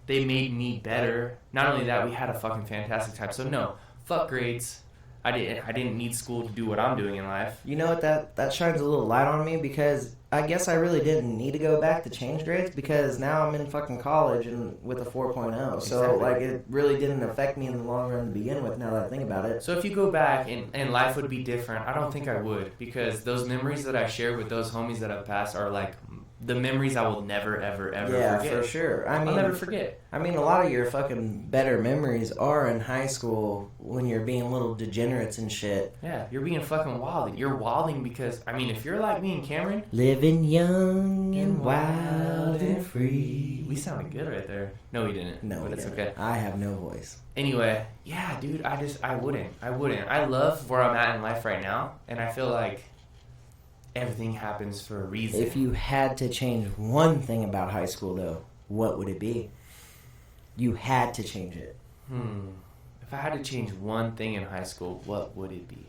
Speaker 2: they made me better. Not only that, we had a fucking fantastic time. So no, fuck grades. I didn't need school to do what I'm doing in life.
Speaker 1: You know what, that shines a little light on me because I guess I really didn't need to go back to change grades because now I'm in fucking college and with a 4.0. So like it really didn't affect me in the long run to begin with now that I think about it.
Speaker 2: So if you go back and life would be different, I don't think I would, because those memories that I shared with those homies that have passed are like the memories I will never, ever, ever forget.
Speaker 1: Yeah, for sure.
Speaker 2: I'll never forget.
Speaker 1: I mean, a lot of your fucking better memories are in high school when you're being little degenerates and shit.
Speaker 2: Yeah, you're being fucking wild. You're wilding because, I mean, if you're like me and Cameron...
Speaker 1: Living young and wild and free.
Speaker 2: We sounded good right there. No, we didn't.
Speaker 1: No,
Speaker 2: but it's
Speaker 1: didn't.
Speaker 2: okay.
Speaker 1: I have no voice.
Speaker 2: Anyway, yeah, dude, I wouldn't. I love where I'm at in life right now, and I feel like everything happens for a reason.
Speaker 1: If you had to change one thing about high school, though, what would it be? You had to change it.
Speaker 2: If I had to change one thing in high school, what would it be?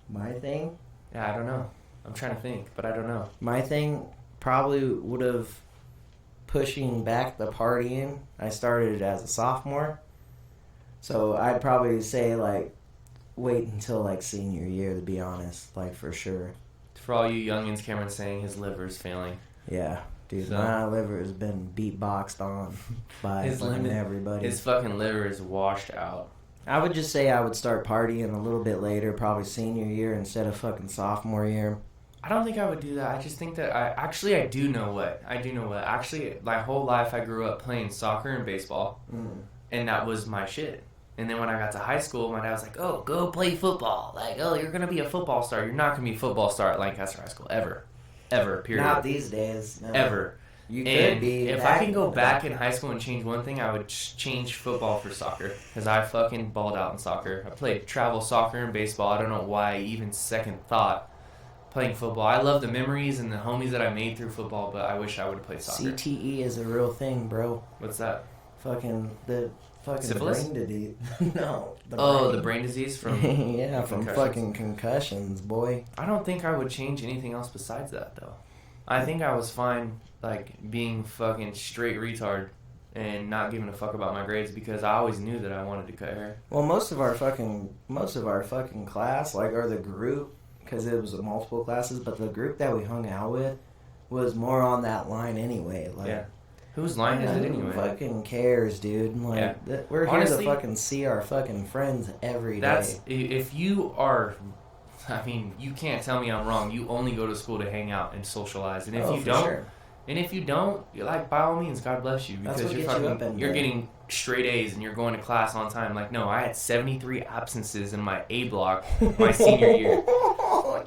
Speaker 1: My thing?
Speaker 2: Yeah, I don't know. I'm trying to think, but I don't know.
Speaker 1: My thing probably would have pushing back the partying. I started as a sophomore. So I'd probably say, like, wait until, like, senior year, to be honest. Like, for sure.
Speaker 2: For all you youngins, Cameron's saying his liver is failing.
Speaker 1: Yeah. Dude,
Speaker 2: So-
Speaker 1: my liver has been beatboxed on by fucking everybody.
Speaker 2: His fucking liver is washed out.
Speaker 1: I would just say I would start partying a little bit later, probably senior year instead of fucking sophomore year.
Speaker 2: I don't think I would do that. I just think that I do know what. Actually, my whole life I grew up playing soccer and baseball. And that was my shit. And then when I got to high school, my dad was like, oh, go play football. Like, oh, you're going to be a football star. You're not going to be a football star at Lancaster High School. Ever. Ever, period.
Speaker 1: Not these days. No.
Speaker 2: Ever.
Speaker 1: You could
Speaker 2: And
Speaker 1: be.
Speaker 2: if I can go back in high school and change one thing, I would change football for soccer. Because I fucking balled out in soccer. I played travel soccer and baseball. I don't know why I even second thought playing football. I love the memories and the homies that I made through football, but I wish I would have played soccer.
Speaker 1: CTE is a real thing, bro.
Speaker 2: What's that?
Speaker 1: Fucking
Speaker 2: Syphilis?
Speaker 1: brain disease. No.
Speaker 2: The brain disease from
Speaker 1: yeah, from fucking concussions, boy.
Speaker 2: I don't think I would change anything else besides that, though. I think I was fine, like, being fucking straight retard and not giving a fuck about my grades because I always knew that I wanted to cut hair.
Speaker 1: Well, most of our fucking class, like, or the group, because it was multiple classes, but the group that we hung out with was more on that line anyway. Like,
Speaker 2: yeah. Whose line is it anyway?
Speaker 1: Who fucking cares, dude? Like, we're
Speaker 2: Honestly,
Speaker 1: here to fucking see our fucking friends every day.
Speaker 2: If you are, I mean, you can't tell me I'm wrong. You only go to school to hang out and socialize, and if you don't, you're like, by all means, God bless you, because you're getting straight A's and you're going to class on time. Like, no, I had 73 absences in my A block my senior year.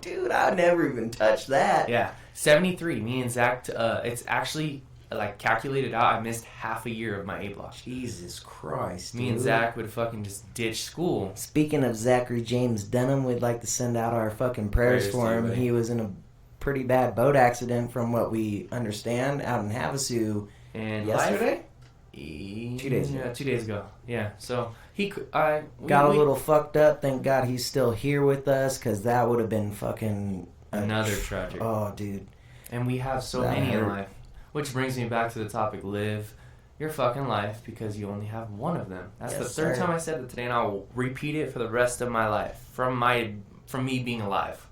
Speaker 1: Dude, I never even touched that.
Speaker 2: Yeah, 73. Me and Zach, it's actually, like, calculated out, I missed half a year of my A block.
Speaker 1: Jesus Christ,
Speaker 2: Me and Zach would fucking just ditch school.
Speaker 1: Speaking of Zachary James Denham, we'd like to send out our fucking prayers for him. He was in a pretty bad boat accident, from what we understand, out in Havasu.
Speaker 2: And
Speaker 1: yesterday?
Speaker 2: 2 days ago. 2 days ago. Yeah, so we
Speaker 1: got a little fucked up. Thank God he's still here with us, because that would have been fucking...
Speaker 2: another tragic.
Speaker 1: Oh, dude.
Speaker 2: And we have so many in life. Which brings me back to the topic, live your fucking life, because you only have one of them. That's the third time I said that today, and I'll repeat it for the rest of my life, from me being alive.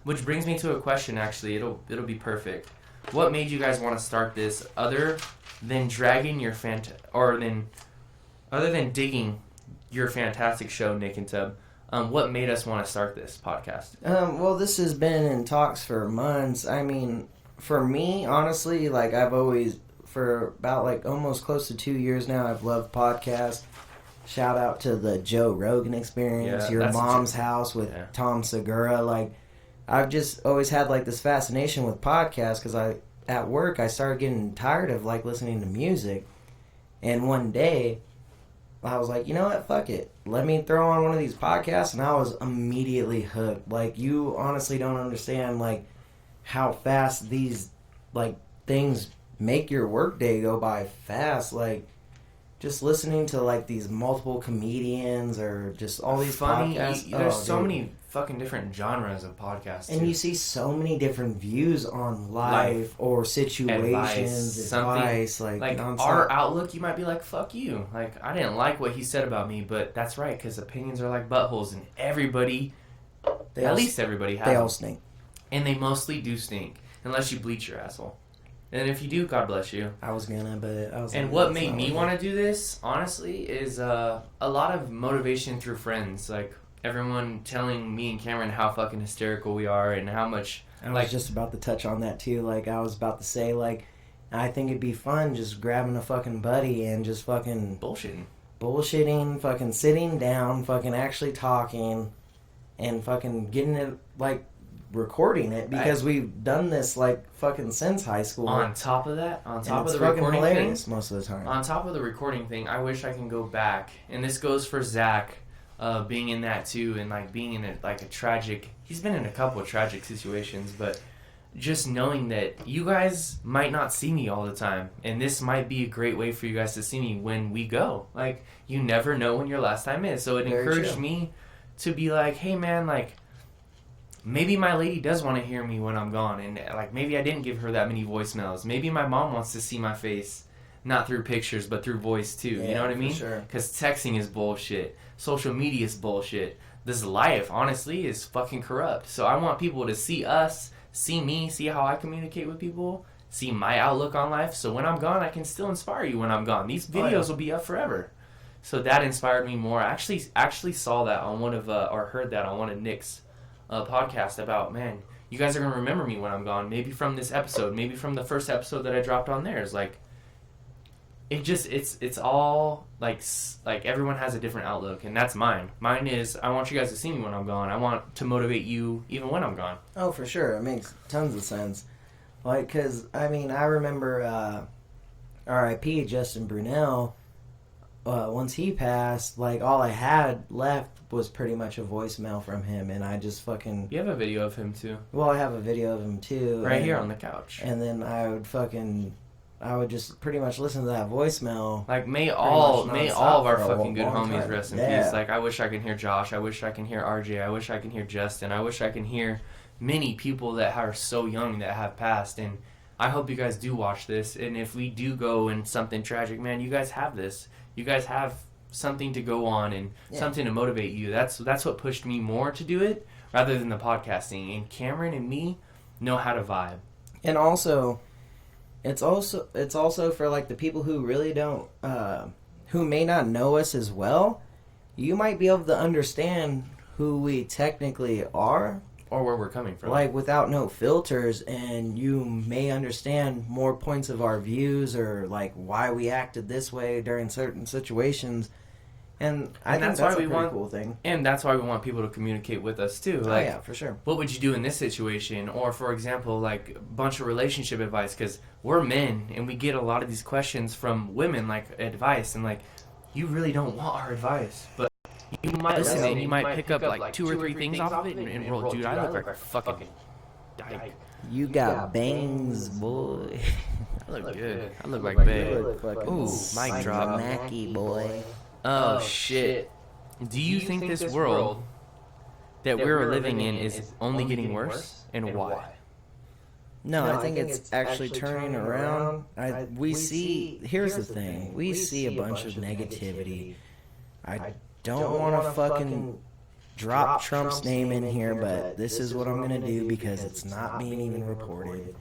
Speaker 2: Which brings me to a question, actually. It'll be perfect. What made you guys want to start this, other than dragging your other than digging your fantastic show, Nick and Tub? What made us want to start this podcast?
Speaker 1: Well, this has been in talks for months. I mean, for me, honestly, like, I've always, for about, like, almost close to 2 years now, I've loved podcasts. Shout out to the Joe Rogan Experience, Your Mom's House with Tom Segura. Like, I've just always had, like, this fascination with podcasts, because at work, I started getting tired of, like, listening to music. And one day, I was like, you know what, fuck it. Let me throw on one of these podcasts, and I was immediately hooked. Like, you honestly don't understand, like, how fast these, like, things make your workday go by fast. Like, just listening to, like, these multiple comedians, or just all these podcasts.
Speaker 2: There's so many fucking different genres of podcasts,
Speaker 1: and you see so many different views on life or situations, advice, like
Speaker 2: our outlook. You might be like, fuck you, like, I didn't like what he said about me, but that's right, because opinions are like buttholes, and everybody has
Speaker 1: they
Speaker 2: them.
Speaker 1: all stink,
Speaker 2: and they mostly do stink, unless you bleach your asshole. And if you do, God bless you.
Speaker 1: I was gonna, but I was.
Speaker 2: And what made me want to do this, honestly, is a lot of motivation through friends. Like, everyone telling me and Cameron how fucking hysterical we are, and how much...
Speaker 1: I was just about to touch on that, too. Like, I was about to say, like, I think it'd be fun just grabbing a fucking buddy and just fucking... Bullshitting, fucking sitting down, fucking actually talking, and fucking getting it, like, recording it, because we've done this, like, fucking since high school.
Speaker 2: On top of that, on top of the
Speaker 1: recording
Speaker 2: hilarious
Speaker 1: thing, most of the time.
Speaker 2: On top of the recording thing, I wish I can go back, and this goes for Zach, being in that too, and, like, being in a tragic... He's been in a couple of tragic situations, but just knowing that you guys might not see me all the time, and this might be a great way for you guys to see me when we go. Like, you never know when your last time is, so it encouraged me to be like, hey man, like, maybe my lady does want to hear me when I'm gone, and, like, maybe I didn't give her that many voicemails. Maybe my mom wants to see my face, not through pictures, but through voice too. You know what I mean? Because texting is bullshit. Social media is bullshit. This life, honestly, is fucking corrupt. So I want people to see us, see me, see how I communicate with people, see my outlook on life. So when I'm gone, I can still inspire you when I'm gone. These videos will be up forever. So that inspired me more. I actually saw that on one of, or heard that on one of Nick's podcast about, man, you guys are going to remember me when I'm gone. Maybe from this episode, maybe from the first episode that I dropped on theirs. Like, it's all like everyone has a different outlook, and that's mine. Mine is, I want you guys to see me when I'm gone. I want to motivate you even when I'm gone.
Speaker 1: Oh, for sure. It makes tons of sense. Like, because, I mean, I remember R.I.P. Justin Brunel. once he passed, like, all I had left was pretty much a voicemail from him, and I just fucking...
Speaker 2: You have a video of him, too.
Speaker 1: Well, I have a video of him, too.
Speaker 2: Right here on the couch.
Speaker 1: And then I would just pretty much listen to that voicemail.
Speaker 2: Like, may all of our fucking good homies rest in peace. Like, I wish I can hear Josh. I wish I can hear RJ. I wish I can hear Justin. I wish I can hear many people that are so young that have passed. And I hope you guys do watch this. And if we do go in something tragic, man, you guys have this. You guys have something to go on and something to motivate you. That's what pushed me more to do it rather than the podcasting. And Cameron and me know how to vibe.
Speaker 1: And also, it's also for like the people who really don't, who may not know us as well. You might be able to understand who we technically are.
Speaker 2: Or where we're coming from.
Speaker 1: Like, without no filters, and you may understand more points of our views or, like, why we acted this way during certain situations. And I think that's a pretty cool thing.
Speaker 2: And that's why we want people to communicate with us, too. Like,
Speaker 1: oh, yeah, for sure.
Speaker 2: What would you do in this situation? Or, for example, like, a bunch of relationship advice. Because we're men, and we get a lot of these questions from women, like, advice. And, like, you really don't want our advice. But you might listen and you might pick up like 2 or 3 things off of it and roll, dude, I look like a fucking dyke.
Speaker 1: You got bangs, boy.
Speaker 2: I look good. I look like babe. Ooh, mic drop.
Speaker 1: Mackie, boy.
Speaker 2: Oh, shit. Do you think this world that we're living in is only getting worse? And why?
Speaker 1: No, I think it's actually turning around. Here's the thing. We see a bunch of negativity. I don't want to fucking drop Trump's name in here, but this is what I'm going to do because it's not being even reported.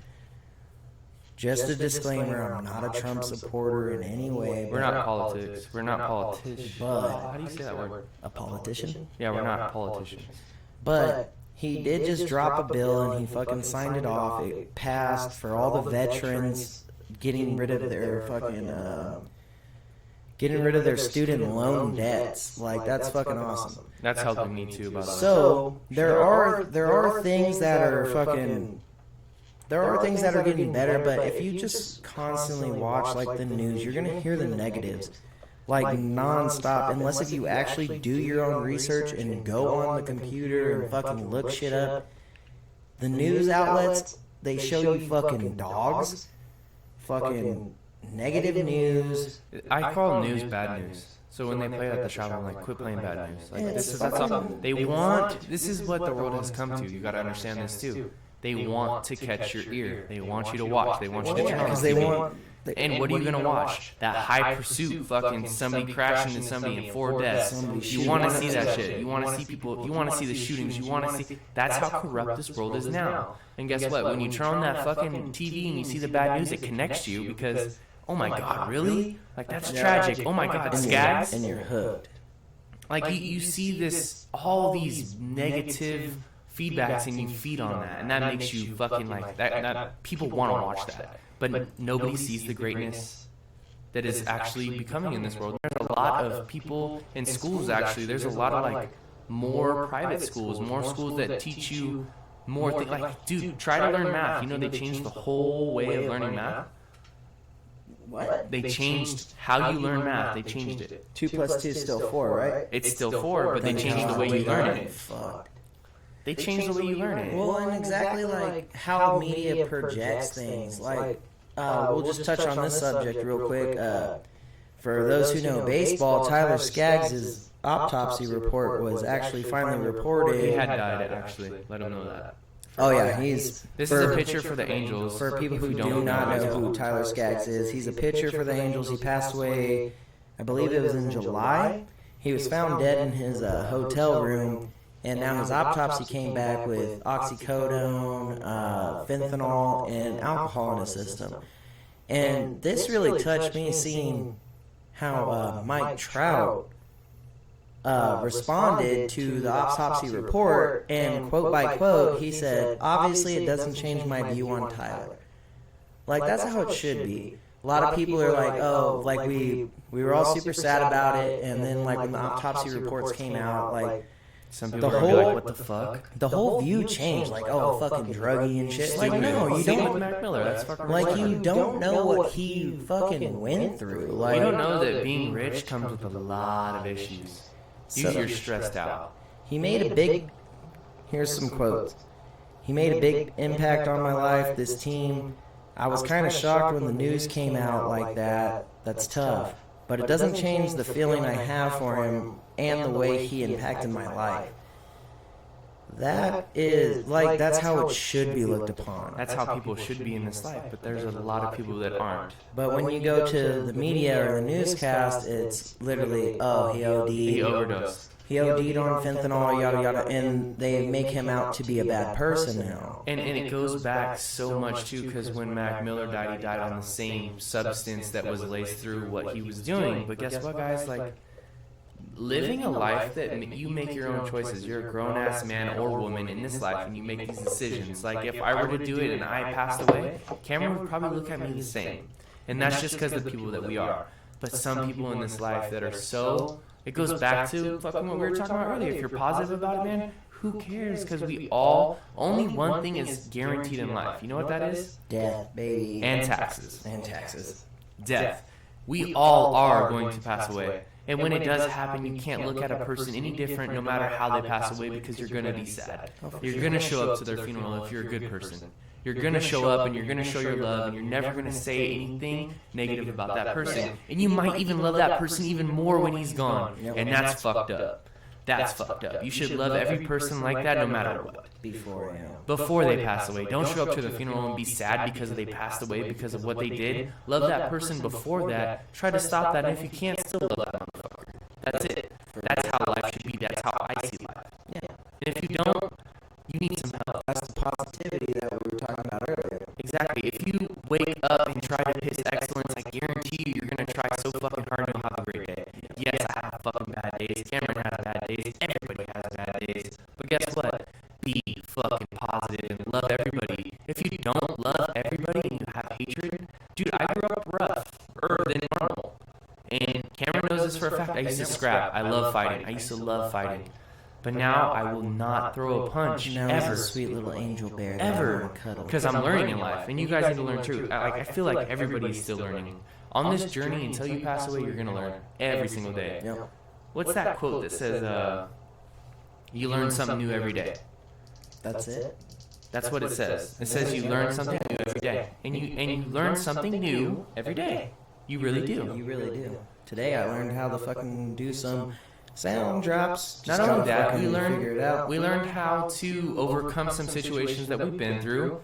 Speaker 1: Just a disclaimer, I'm not a Trump supporter in any way.
Speaker 2: We're not politics. We're not politicians.
Speaker 1: But
Speaker 2: how do you say that word?
Speaker 1: A politician?
Speaker 2: Yeah, we're not politicians.
Speaker 1: But he did just drop a bill and he fucking signed it off. It passed for all the veterans getting rid of their fucking... getting rid of their student loan debts. Like, that's fucking awesome.
Speaker 2: That's helping me too, by the way.
Speaker 1: So there are things that are fucking... There are things that are getting better, but if you just constantly watch, like, the news, you're going to hear the negatives, like, nonstop, unless if you actually do your own research and go on the computer and fucking look shit up. The news outlets, they show you fucking dogs, fucking negative news.
Speaker 2: I call news bad news. So when they play at the shop, I'm like, quit playing bad news. Like, that's all they want. This is what the world has come to. You got to understand this too. They want to catch your ear. They want you to watch. They want you to turn on TV. And what are you going to watch? That high pursuit fucking somebody crashing into somebody and 4 deaths. You want to see that shit. You want to see people. You want to see the shootings. You want to see. That's how corrupt this world is now. And guess what? When you turn on that fucking TV and you see the bad news, it connects you because, oh my God, really? Like, that's tragic. Oh my God, Skags.
Speaker 1: And you're hooked.
Speaker 2: Like, you see this, all these negative feedbacks and you feed on that. And that makes you fucking like, that people want to watch that. But nobody sees the greatness that is actually becoming in this world. There's a lot of people in schools, actually. There's a lot of, like, more private schools, more schools that teach you more things. Like, dude, try to learn math. You know, they changed the whole way of learning math.
Speaker 1: What?
Speaker 2: They changed how you learn math. They changed it.
Speaker 1: 2 plus 2 is still 4, right?
Speaker 2: It's still 4, but they changed the way you learn it.
Speaker 1: Fuck.
Speaker 2: They changed the way you learn it.
Speaker 1: Well, and exactly like how media projects things. Like, we'll just touch on this subject real quick. For those who know baseball, Tyler Skaggs' autopsy report was actually finally reported.
Speaker 2: He had died, actually. Let him know that.
Speaker 1: Oh yeah, This
Speaker 2: is a pitcher for the Angels.
Speaker 1: For people who do not know who Tyler Skaggs is, he's a pitcher for the Angels. He passed away, I believe it was in July. He was found dead in his hotel room, and now his autopsy came back with oxycodone, fentanyl, and alcohol in his system. And this really touched me, seeing how Mike Trout responded to the autopsy report, and quote by quote, he said, "Obviously it doesn't change my view on Tyler." Like, that's how it should be. A lot of people are like, oh, like, we were all super sad about it, and then, like, when the autopsy reports came out, like,
Speaker 2: Some people
Speaker 1: The
Speaker 2: are
Speaker 1: whole-
Speaker 2: like, what the fuck?
Speaker 1: The whole view changed, like, oh, fucking druggy and shit. Like, no, you
Speaker 2: Same with
Speaker 1: don't.
Speaker 2: Mac Miller. That's fucking
Speaker 1: Like, you
Speaker 2: retarded.
Speaker 1: don't know what he fucking went through. Like,
Speaker 2: You don't know that being rich comes with a lot of issues. You're stressed out.
Speaker 1: he made a big. Here's some quotes. He made a big impact on my life. This team. I was kind of shocked when the news came out like that. That's tough. But it doesn't change the feeling I have for him and the way he impacted my life. That is, like, that's how it should be looked upon.
Speaker 2: That's how people should be in this life, but there's a lot of people that aren't.
Speaker 1: But when you go to the media or the newscast, it's literally, oh, he OD'd.
Speaker 2: He overdosed.
Speaker 1: He OD'd on fentanyl, yada yada, and they make him out to be a bad person now.
Speaker 2: And it goes back so much too, because when Mac Miller died, he died on the same substance that was laced through what he was doing. But guess what, guys? Like, living a life that you make your own choices. You're a grown-ass man or woman in this life, and you make these decisions. Like, if I were to do it and I passed away, Cameron would probably look at me the same. And that's just because of the people that we are. But some people in this life that are so... It goes back to fucking what we were talking about earlier. If you're positive about it, man, who cares? Because we all... Only one thing is guaranteed in life. You know what that is?
Speaker 1: Death, baby.
Speaker 2: And taxes.
Speaker 1: And taxes.
Speaker 2: Death. We all are going to pass away. And when it does happen, you can't look at a person any different no matter how they pass away, because you're going to be sad. You're going to show up to their funeral if you're a good person. You're going to show up and you're going to show your love, and you're never going to say anything negative about that person. And you might even love that person even more when he's gone. And that's fucked up. That's fucked up. You should love every person like that no matter what. Before they pass away. Don't show up to the funeral and be sad because they passed away because of what they did. Love that person before that. Try to stop that, and if you can't, still love that motherfucker. That's it. That's how life should be. That's how I see life.
Speaker 1: Yeah.
Speaker 2: And if you don't, you need some help.
Speaker 1: That's the positivity that we were talking about earlier.
Speaker 2: Exactly. If you wake up and try to piss excellence, I guarantee you, you're going to try so fucking hard and you'll have a great day. Yes, I have fucking bad days. Cameron has bad days. Everybody has bad days. But guess what? Be fucking positive and love everybody. If you don't love everybody and you have hatred, dude, I grew up rougher than normal. And Cameron knows this for a fact. I used to scrap. I love fighting. I used to love fighting. But now I will not throw a punch ever.
Speaker 1: Sweet little angel bear.
Speaker 2: Ever. Because I'm learning in life. And you guys need to learn too. I feel like everybody's still learning. On this journey, until you pass away, you're going to learn every single day.
Speaker 1: Yep.
Speaker 2: What's that quote that says, you learn something new every day?
Speaker 1: That's it?
Speaker 2: That's what it says. It says you learn something new every day. And you learn something new every day. You really do.
Speaker 1: You really do. Today I learned how to fucking do some sound drops.
Speaker 2: Not
Speaker 1: Just
Speaker 2: only
Speaker 1: gotta
Speaker 2: that,
Speaker 1: fucking figure it out.
Speaker 2: we learned how to overcome some situations that we've been through.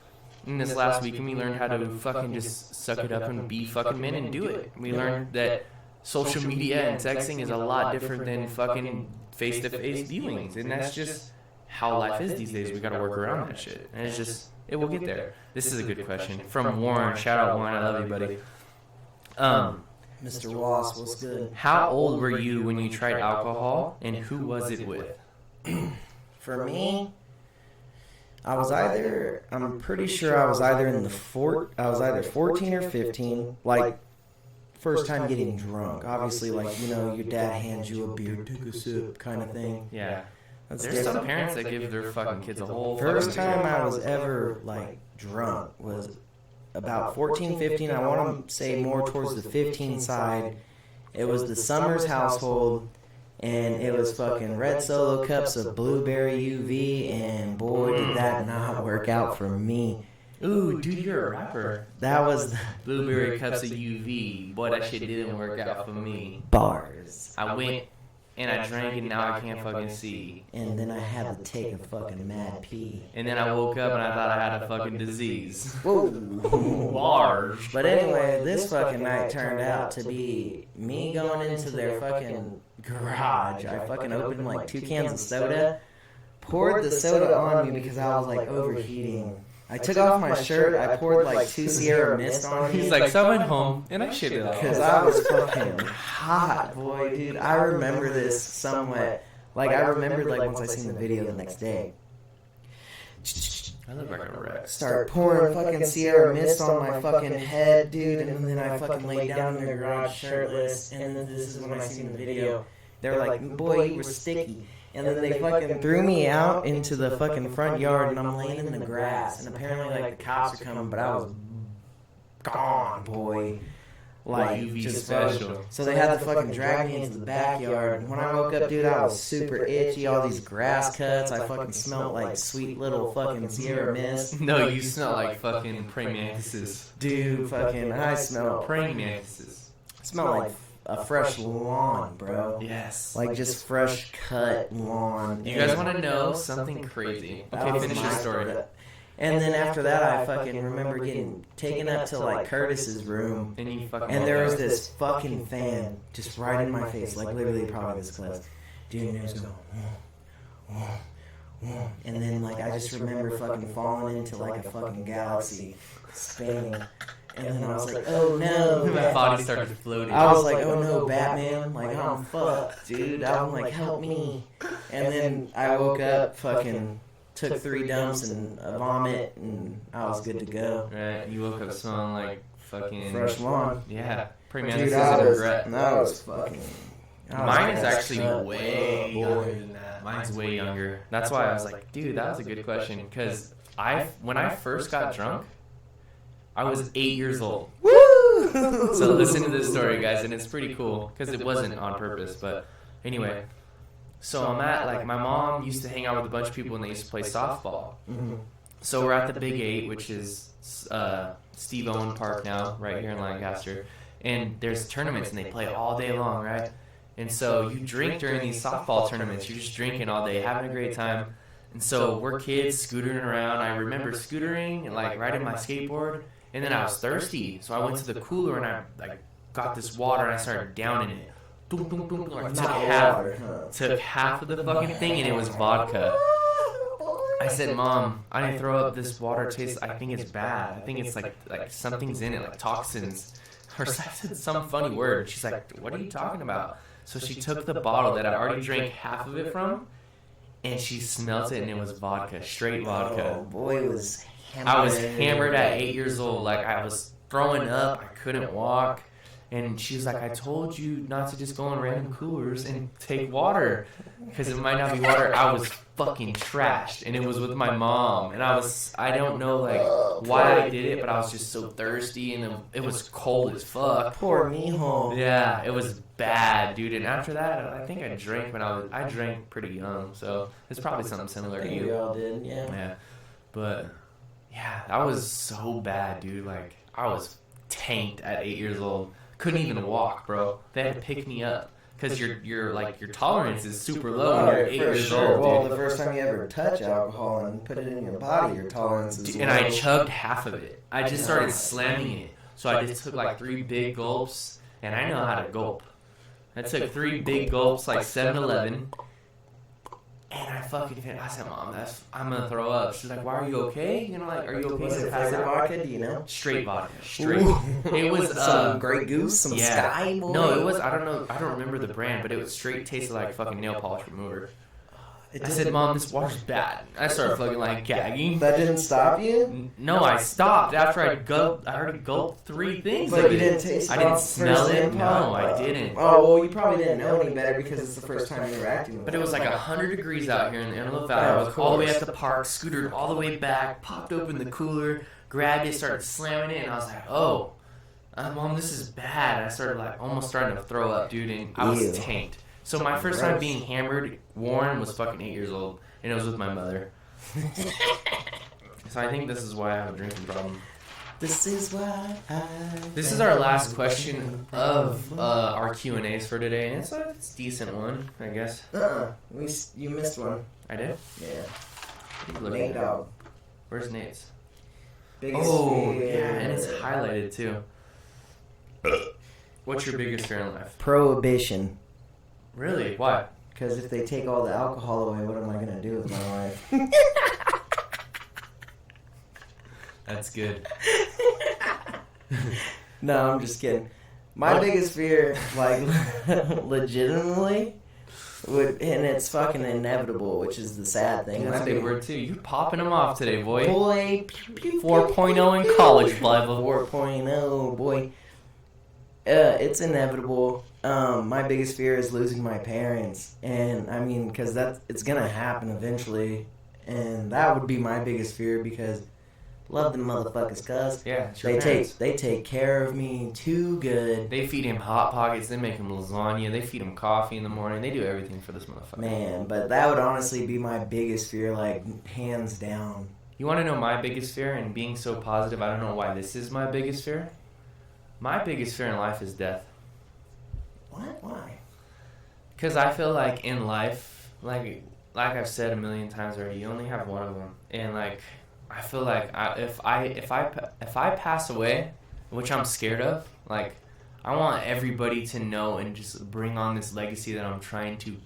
Speaker 2: In this last week, and we learned how to fucking just suck it up and be fucking men and do it. We learned that social media and texting is a lot different than fucking face-to-face viewings, and that's just how life is these days. We gotta work around that shit, and it's just, it will get there. This is a good question from Warren. Shout out Warren, I love you, buddy.
Speaker 1: Mr. Ross, what's good?
Speaker 2: How old were you when you tried alcohol, and who was it with?
Speaker 1: For me, I'm pretty sure I was either I was either 14 or 15, like, first time getting drunk. Obviously, like, you know, your dad hands you a beer, take a sip kind of thing.
Speaker 2: Yeah.
Speaker 1: That's
Speaker 2: There's some parents that give their fucking kids a whole
Speaker 1: First
Speaker 2: fucking
Speaker 1: time I was ever, like, drunk was about 14, 15. I want to say more towards the 15 side. It was the Summers household, and it was fucking red Solo cups of blueberry UV, and boy, did that not work out for me.
Speaker 2: Ooh, dude, you're a rapper.
Speaker 1: That was the
Speaker 2: Blueberry cups of UV. Boy, that shit didn't work out for me.
Speaker 1: bars.
Speaker 2: I went and I drank and now I can't fucking see.
Speaker 1: And then I had to take a fucking mad pee.
Speaker 2: And then I woke up and I thought I had a fucking disease.
Speaker 1: Whoa.
Speaker 2: Bars.
Speaker 1: But anyway, this fucking night turned out to be me going into their fucking garage. I fucking opened like 2 cans of soda, poured the soda on me because I was like overheating. I took off my shirt, I poured like 2 Sierra Mist on me.
Speaker 2: He's like, so I went home and I shitted out.
Speaker 1: Because I was fucking hot, boy, dude. I remember this somewhat. Like, I remembered, like, once I seen the video the next day.
Speaker 2: I look like a wreck.
Speaker 1: Start pouring fucking Sierra Mist on my fucking head, dude, and then I fucking laid down in the garage shirtless, and then this is when I seen the video. They were like, boy, you were sticky. And then they fucking threw me out into the fucking front yard, and I'm laying in the grass. And apparently, like, the cops are coming, but I was gone, boy. Like,
Speaker 2: UV
Speaker 1: just
Speaker 2: special.
Speaker 1: So they had to fucking drag me into the backyard. And when I woke up, dude, I was super itchy. All these grass cuts. I fucking smelled like sweet little fucking Sierra Mist.
Speaker 2: No, you smell like fucking praying mantises.
Speaker 1: Dude, fucking, I smell
Speaker 2: Praying mantises.
Speaker 1: smell like a fresh lawn, bro.
Speaker 2: Yes.
Speaker 1: Like just fresh cut lawn.
Speaker 2: You guys want to know something crazy? Okay, finish your story.
Speaker 1: And then after that, I fucking remember getting taken up to like Curtis's room, and there was this fucking fan just right in my face, like literally probably this close. Dude, and it was going, and then like I just remember fucking falling into like a fucking galaxy, spinning. And then I was like, oh no.
Speaker 2: My body started floating.
Speaker 1: I was like, oh no, Batman. Like, I'm fucked, dude. I'm like, help me. And then I woke up, fucking took 3 dumps and a vomit, and I was good to go.
Speaker 2: Right, you woke up smelling like fucking
Speaker 1: fresh lawn.
Speaker 2: Yeah, pretty
Speaker 1: Dude,
Speaker 2: mantises and regret.
Speaker 1: that was fucking.
Speaker 2: Mine is actually way younger than that. Mine's way younger. That's why I was like, dude, that was a good question. Because when I first got drunk, I was 8 years old.
Speaker 1: Woo!
Speaker 2: So listen to this story, guys, and it's pretty cool because it wasn't on purpose. But anyway, so I'm at, like, my mom used to hang out with a bunch of people and they used to play softball.
Speaker 1: Mm-hmm.
Speaker 2: So we're at the Big 8, which is Steve Owen Park now, right here in Lancaster. And there's tournaments and they play all day long, right? And so you drink during these softball tournaments. You're just drinking all day, having a great time. And so we're kids scootering around. I remember scootering and, like, riding my skateboard. And then I was thirsty, so I went to the cooler and I, like, got this water and I started downing it. Boom, boom, boom, boom. I took half of the fucking thing and it was vodka. I said, Mom, I didn't throw up. This water tastes, I think it's bad. I think it's like something's in it, like toxins. Or I said some funny word. She's like, what are you talking about? So she took the bottle that I already drank half of it from and she smelt it and it was vodka, straight vodka.
Speaker 1: Oh, boy, it was
Speaker 2: I was hammered at 8 years old. Like, I was throwing up. I couldn't walk. And she was like, I told you not to just go in random coolers and take water because it might not be water. I was fucking trashed. And it was with my mom. And I don't know, like, why I did it, but I was just so thirsty. And it was cold as fuck.
Speaker 1: Poor mijo.
Speaker 2: Yeah, it was bad, dude. And after that, I think I drank I drank pretty young. So it's probably something similar to you.
Speaker 1: We all did, yeah.
Speaker 2: Yeah. But yeah, that was so bad, dude. Like, I was tanked at 8 years old. Couldn't even walk, bro. They had to pick me up because your tolerance is super low when you're 8 years old.
Speaker 1: Well,
Speaker 2: Dude.
Speaker 1: the first time you ever touch alcohol and put it in your body, your tolerance is low.
Speaker 2: And I chugged half of it. I just started slamming it. So I just took like 3 big gulps, and I know how to gulp. I took 3 big gulps, like 7-Eleven. And I fucking finished. I said, Mom, I'm gonna throw up. She's like, why are you okay? You know, like, are you okay?
Speaker 1: Was it flavored vodka? Do you know?
Speaker 2: Straight vodka. Straight.
Speaker 1: Ooh.
Speaker 2: It was
Speaker 1: some Grey Goose, some Sky Boy.
Speaker 2: No, it was. I don't know. I don't remember the brand, but it was straight. Tasted like fucking nail polish remover. I said, Mom, this water's bad. I started fucking like gagging.
Speaker 1: That didn't stop you?
Speaker 2: No, I stopped after I already gulped 3 things.
Speaker 1: But you didn't taste it.
Speaker 2: I didn't smell it. No, I didn't.
Speaker 1: Oh, well, you probably didn't know any better because it's the first time you were acting with it.
Speaker 2: But it was like 100 degrees out here in the Antelope Valley. I was all the way at the park, scootered all the way back, popped open the cooler, grabbed it, started slamming it, and I was like, oh, Mom, this is bad. I started like almost starting to throw up, dude, and I was tanked. So my first time being hammered, Warren was fucking 8 years old, and it was with my mother. So I think this is why I have a drinking problem.
Speaker 1: This is why
Speaker 2: This is our last question of our Q&As for today, and it's a decent one, I guess.
Speaker 1: You missed one.
Speaker 2: I did?
Speaker 1: Yeah. Nate Dogg.
Speaker 2: Where's Nate's?
Speaker 1: Biggest
Speaker 2: Oh,
Speaker 1: fear.
Speaker 2: yeah, and it's highlighted, too. What's your biggest fear in life?
Speaker 1: Prohibition.
Speaker 2: Really? Why?
Speaker 1: Because if they take all the alcohol away, what am I going to do with my life?
Speaker 2: That's good.
Speaker 1: No, I'm just kidding. My biggest fear, like, legitimately, and it's fucking inevitable, which is the sad thing.
Speaker 2: That's a big word, too. You popping them off today, boy.
Speaker 1: Boy.
Speaker 2: 4.0 in college level.
Speaker 1: 4.0, boy. It's inevitable. My biggest fear is losing my parents, and I mean, because it's gonna happen eventually, and that would be my biggest fear because love them motherfuckers, cuz
Speaker 2: Yeah, it's your parents.
Speaker 1: they take care of me too good.
Speaker 2: They feed him Hot Pockets. They make him lasagna. They feed him coffee in the morning. They do everything for this motherfucker.
Speaker 1: Man, but that would honestly be my biggest fear, like hands down.
Speaker 2: You want to know my biggest fear? And being so positive, I don't know why this is my biggest fear. My biggest fear in life is death.
Speaker 1: What? Why?
Speaker 2: Because I feel like in life, like I've said a million times already, you only have one of them, and like I feel like if I pass away, which I'm scared of, like I want everybody to know and just bring on this legacy that I'm trying to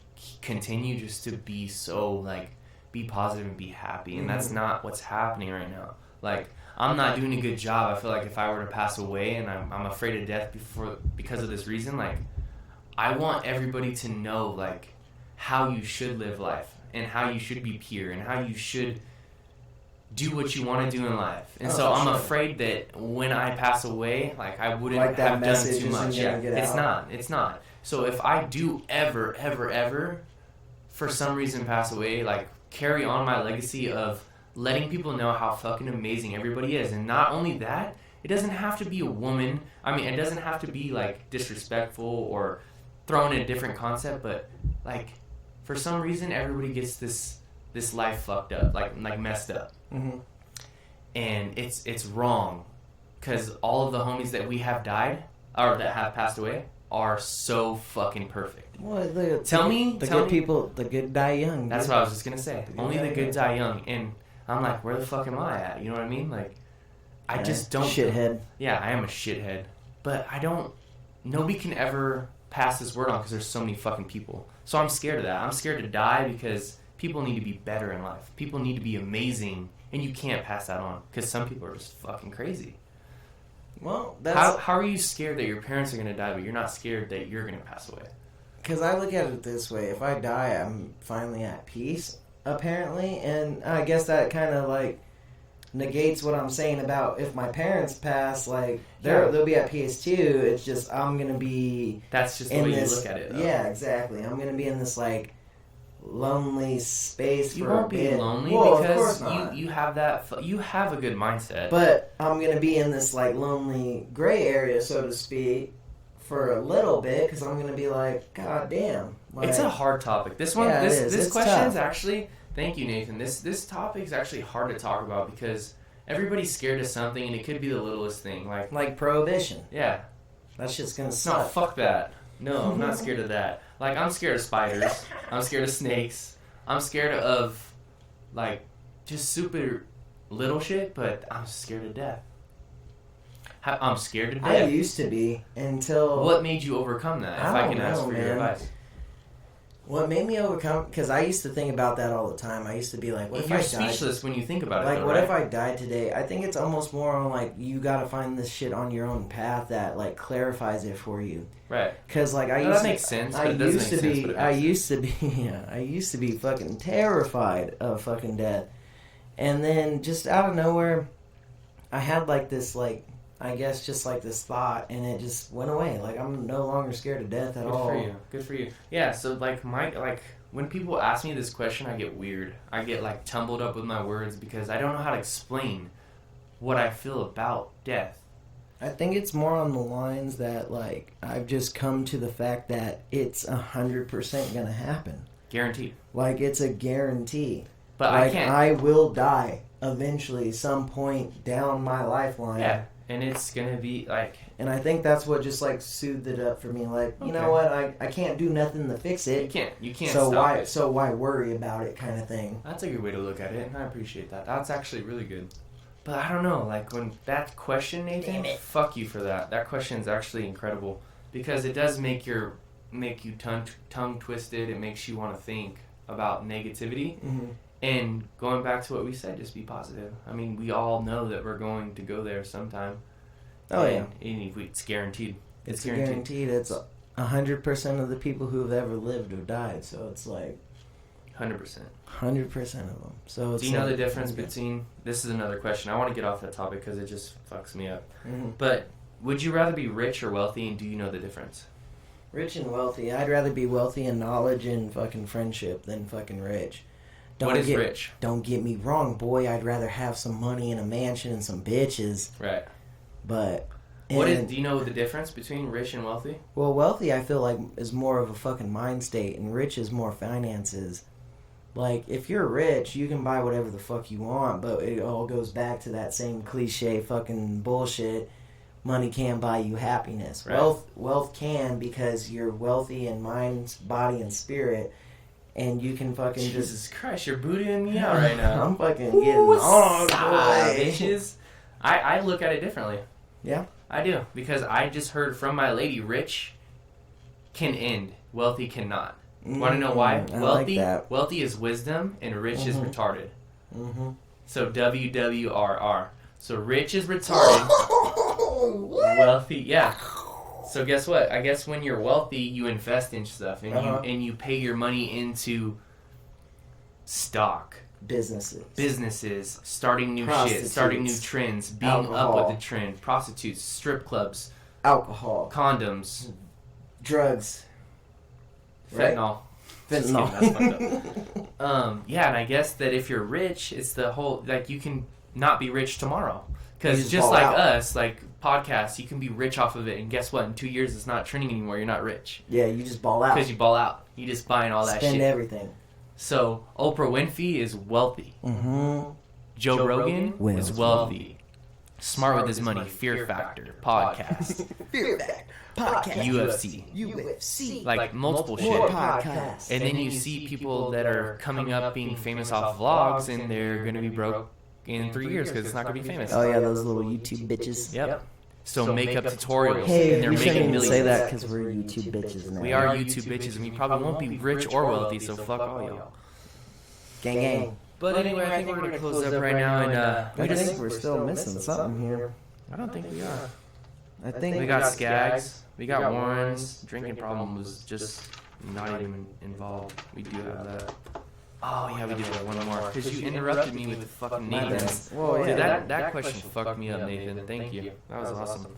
Speaker 2: continue, just to be so like be positive and be happy, and that's not what's happening right now. Like I'm not doing a good job. I feel like if I were to pass away and I'm afraid of death because of this reason, like I want everybody to know like how you should live life and how you should be pure and how you should do what you want to do in life. And so I'm afraid that when I pass away, like I wouldn't
Speaker 1: Like that
Speaker 2: have done
Speaker 1: message
Speaker 2: too much.
Speaker 1: isn't
Speaker 2: Yeah,
Speaker 1: gonna get
Speaker 2: it's not. So if I do ever for some reason pass away, like carry on my legacy of letting people know how fucking amazing everybody is. And not only that, it doesn't have to be a woman. I mean, it doesn't have to be like disrespectful or throwing a different concept, but like for some reason everybody gets this life fucked up, like messed up.
Speaker 1: Mm-hmm.
Speaker 2: And it's wrong, because all of the homies that we have died or that have passed away are so fucking perfect.
Speaker 1: Well, the good die young.
Speaker 2: That's what I was just gonna say. Only the good die young. And I'm like, where the fuck am I at? You know what I mean? Like, I just don't.
Speaker 1: Shithead.
Speaker 2: Yeah, I am a shithead. But I don't. Nobody can ever pass this word on because there's so many fucking people. So I'm scared of that. I'm scared to die because people need to be better in life. People need to be amazing, and you can't pass that on because some people are just fucking crazy.
Speaker 1: Well, that's
Speaker 2: how are you scared that your parents are gonna die, but you're not scared that you're gonna pass away?
Speaker 1: because I look at it this way: if I die, I'm finally at peace, apparently, and I guess that kind of like negates what I'm saying about if my parents pass, like they'll be at peace too. It's just I'm gonna be.
Speaker 2: That's just the way you look at it. Though.
Speaker 1: Yeah, exactly. I'm gonna be in this like lonely space
Speaker 2: you
Speaker 1: for a
Speaker 2: won't
Speaker 1: bit.
Speaker 2: be lonely
Speaker 1: Well,
Speaker 2: because
Speaker 1: of course not.
Speaker 2: you have that you have a good mindset,
Speaker 1: but I'm gonna be in this like lonely gray area, so to speak, for a little bit because I'm gonna be like, God damn, like,
Speaker 2: it's a hard topic. This one,
Speaker 1: Yeah, it is.
Speaker 2: this
Speaker 1: It's
Speaker 2: question is
Speaker 1: tough.
Speaker 2: actually, thank you, Nathan, this topic is actually hard to talk about because everybody's scared of something, and it could be the littlest thing, like
Speaker 1: prohibition.
Speaker 2: yeah,
Speaker 1: That's just gonna
Speaker 2: no,
Speaker 1: suck.
Speaker 2: fuck that. No, I'm not scared of that. Like, I'm scared of spiders. I'm scared of snakes. I'm scared of, like, just super little shit, but I'm scared of death. I'm scared of death.
Speaker 1: I used to be until.
Speaker 2: What made you overcome that? If I can ask for your advice.
Speaker 1: What made me overcome? Because I used to think about that all the time. I used to be like, what if
Speaker 2: You're
Speaker 1: I died?
Speaker 2: speechless when you think about it,
Speaker 1: Like,
Speaker 2: though,
Speaker 1: what
Speaker 2: right?
Speaker 1: if I died today? I think it's almost more on like you gotta find this shit on your own path that like clarifies it for you.
Speaker 2: Right.
Speaker 1: Because like
Speaker 2: that makes sense, but it doesn't make sense, but it makes sense.
Speaker 1: I used to be fucking terrified of fucking death, and then just out of nowhere, I had like this like I guess just like this thought, and it just went away. Like I'm no longer scared of death at all.
Speaker 2: Good for you. Yeah. So like when people ask me this question, I get weird. I get like tumbled up with my words because I don't know how to explain what I feel about death.
Speaker 1: I think it's more on the lines that like I've just come to the fact that it's 100% gonna happen.
Speaker 2: Guaranteed.
Speaker 1: Like it's a guarantee.
Speaker 2: But
Speaker 1: like,
Speaker 2: I can't.
Speaker 1: I will die eventually, some point down my lifeline.
Speaker 2: Yeah, and it's gonna be like.
Speaker 1: And I think that's what just like soothed it up for me. Like, you
Speaker 2: Okay.
Speaker 1: know what? I can't do nothing to fix it.
Speaker 2: You can't.
Speaker 1: So
Speaker 2: stop it.
Speaker 1: why worry about it, kind of thing.
Speaker 2: That's a good way to look at it, and I appreciate that. That's actually really good. But I don't know, like when that question, Nathan,
Speaker 1: Damn it.
Speaker 2: fuck you for that. That question is actually incredible because it does make you tongue twisted. It makes you want to think about negativity.
Speaker 1: Mm-hmm.
Speaker 2: And going back to what we said, just be positive. I mean, we all know that we're going to go there sometime.
Speaker 1: Oh,
Speaker 2: and it's guaranteed.
Speaker 1: It's guaranteed. It's 100% of the people who have ever lived have died. So it's like
Speaker 2: 100%.
Speaker 1: 100% of them. So it's
Speaker 2: Do you know
Speaker 1: like,
Speaker 2: the difference between? This is another question. I want to get off that topic because it just fucks me up.
Speaker 1: Mm-hmm.
Speaker 2: But would you rather be rich or wealthy, and do you know the difference?
Speaker 1: Rich and wealthy. I'd rather be wealthy in knowledge and fucking friendship than fucking rich.
Speaker 2: What is rich?
Speaker 1: Don't get me wrong, boy. I'd rather have some money and a mansion and some bitches.
Speaker 2: Right.
Speaker 1: But...
Speaker 2: do you know the difference between rich and wealthy?
Speaker 1: Well, wealthy, I feel like, is more of a fucking mind state, and rich is more finances. Like, if you're rich, you can buy whatever the fuck you want, but it all goes back to that same cliche fucking bullshit. Money can't buy you happiness.
Speaker 2: Right.
Speaker 1: Wealth can, because you're wealthy in mind, body, and spirit, and you can fucking
Speaker 2: Jesus Christ, you're bootying me out right now.
Speaker 1: I'm fucking getting on, boy.
Speaker 2: Bitches. I look at it differently.
Speaker 1: Yeah?
Speaker 2: I do, because I just heard from my lady, rich can end, wealthy cannot. Want to know why? Wealthy is wisdom, and rich is retarded. Mm-hmm. So WWRR. So rich is retarded. Wealthy, yeah. So guess what? I guess when you're wealthy, you invest in stuff, and you pay your money into stock. Businesses, starting new shit, starting new trends, being
Speaker 1: alcohol,
Speaker 2: up with the trend, prostitutes, strip clubs,
Speaker 1: alcohol,
Speaker 2: condoms,
Speaker 1: drugs,
Speaker 2: fentanyl.
Speaker 1: Right?
Speaker 2: Yeah, and I guess that if you're rich, it's the whole, like, you can not be rich tomorrow. Because just like us, like podcasts, you can be rich off of it, and guess what? In 2 years, it's not trending anymore. You're not rich.
Speaker 1: Yeah, you just ball out.
Speaker 2: Because you ball out. You just buying all that shit.
Speaker 1: Spend everything.
Speaker 2: So, Oprah Winfrey is wealthy.
Speaker 1: Mm-hmm.
Speaker 2: Joe Rogan is wealthy. Smart with his money. Fear Factor. Podcast.
Speaker 1: Fear Factor. Podcast. UFC.
Speaker 2: Like multiple shit.
Speaker 1: Podcasts.
Speaker 2: And then you see people that are coming up being famous off vlogs, and they're going to be broke in 3 years because it's not going to be famous.
Speaker 1: Oh, yeah, those little YouTube bitches.
Speaker 2: Yep. So makeup tutorials,
Speaker 1: hey,
Speaker 2: and they're
Speaker 1: we
Speaker 2: making
Speaker 1: shouldn't
Speaker 2: millions.
Speaker 1: Say that because we're YouTube bitches now.
Speaker 2: We are YouTube bitches, and we probably won't be rich or wealthy, so fuck all y'all.
Speaker 1: Gang, gang.
Speaker 2: But anyway, I think we're going to close up right now, and
Speaker 1: I think we're still missing something here.
Speaker 2: I don't think we are.
Speaker 1: I think
Speaker 2: we got Skags, we got Warrens. Drinking problem was just not even involved. We do have that. Oh, yeah, we do have one more. Because you interrupted me with fucking Nathan.
Speaker 1: Well,
Speaker 2: Dude, that question fucked me up, Nathan. Thank you. That was awesome.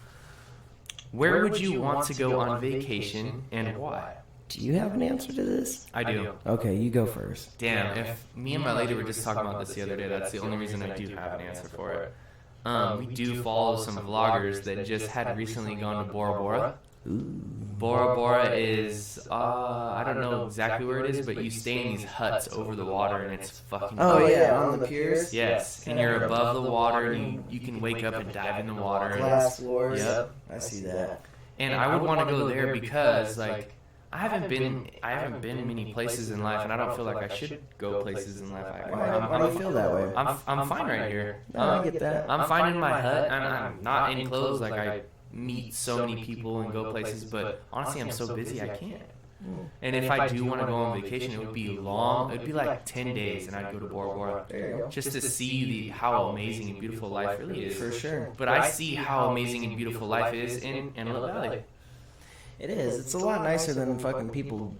Speaker 2: Where would you want to go on vacation, and why?
Speaker 1: Do you have an answer to this?
Speaker 2: I do.
Speaker 1: Okay, you go first.
Speaker 2: Damn, if me and my lady were just talking about this the other day, that's the only reason I do have an answer for it. We do follow some vloggers that just had recently gone to Bora Bora. Bora Bora is, I don't know exactly where it is, but you stay in these huts over the water, and it's fucking
Speaker 1: Oh, yeah, on the piers?
Speaker 2: Yes, and you're above the water, and you can wake up and dive in the water.
Speaker 1: Glass floors.
Speaker 2: Yep.
Speaker 1: I see that.
Speaker 2: And I would want to go there because, like, I haven't been many places in life, and I don't feel like I should go places in life.
Speaker 1: Why do you feel that way?
Speaker 2: I'm fine right here.
Speaker 1: No, I get that.
Speaker 2: I'm fine in my hut, and I'm not in clothes. Like, I meet so many people and go places, but honestly, I'm so busy I can't. And if I do want to go on vacation, it would be long. It would be like 10 days, and I'd go to Bora Bora just to see how amazing and beautiful life really is.
Speaker 1: For sure.
Speaker 2: But I see how amazing and beautiful life is in Antelope Valley.
Speaker 1: It is. It's a lot nicer than fucking people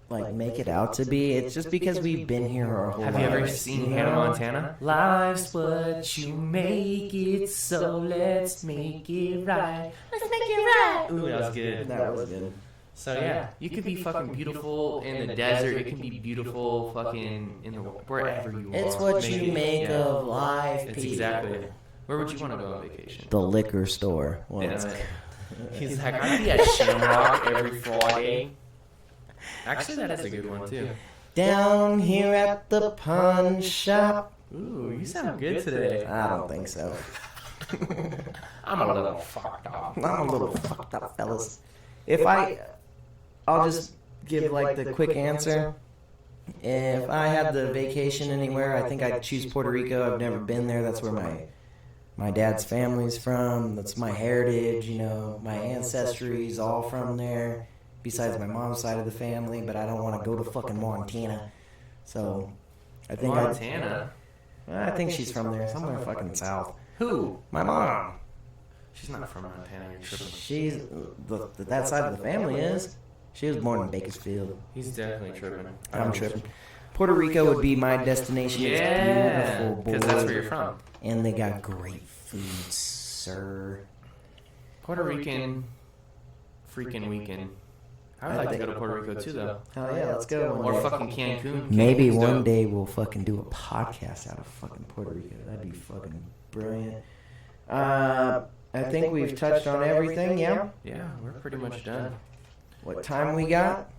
Speaker 1: like make it out to be. It's just because we've been here our whole life.
Speaker 2: Have you ever seen Hannah Montana? Life's what you make it, so let's make it right. Let's make it right. Ooh, that was good.
Speaker 1: That was good.
Speaker 2: So yeah, you could be fucking beautiful in the desert. It can be beautiful fucking in the wherever you want.
Speaker 1: It's what you make of life.
Speaker 2: It's exactly. Where would you want to go on vacation?
Speaker 1: The liquor store.
Speaker 2: He's like, I'd be at Shamrock every Friday. Actually, that is a good one, too.
Speaker 1: Down here at the pawn shop.
Speaker 2: Ooh, you sound good today.
Speaker 1: I don't think so.
Speaker 2: I'm a little fucked up.
Speaker 1: I'm a little fucked up, fellas. I'll just give like the quick answer. If I had the vacation anywhere, I think I'd choose Puerto Rico. I've never been there. That's where my dad's family's from. That's my heritage, you know. My ancestry's all from there, besides my mom's side of the family. But I don't want to go to fucking Montana. So I think
Speaker 2: Montana?
Speaker 1: I think she's from there, somewhere fucking south.
Speaker 2: Who?
Speaker 1: My mom.
Speaker 2: She's not from Montana. You're tripping.
Speaker 1: She's that side of the family is. She was born in Bakersfield.
Speaker 2: He's definitely tripping.
Speaker 1: I'm tripping. Puerto Rico would be my destination.
Speaker 2: Yeah,
Speaker 1: it's beautiful,
Speaker 2: because that's where you're from.
Speaker 1: And they got great food, sir.
Speaker 2: Puerto Rican freaking weekend. I would like to go to Puerto Rico too, though.
Speaker 1: Hell yeah, let's go.
Speaker 2: Or fucking Cancun.
Speaker 1: Maybe
Speaker 2: Cancun's
Speaker 1: one
Speaker 2: dope.
Speaker 1: day we'll fucking do a podcast out of fucking Puerto Rico. That'd be fucking brilliant. I think we've touched on everything, yeah?
Speaker 2: Yeah, we're pretty much done.
Speaker 1: What time we got?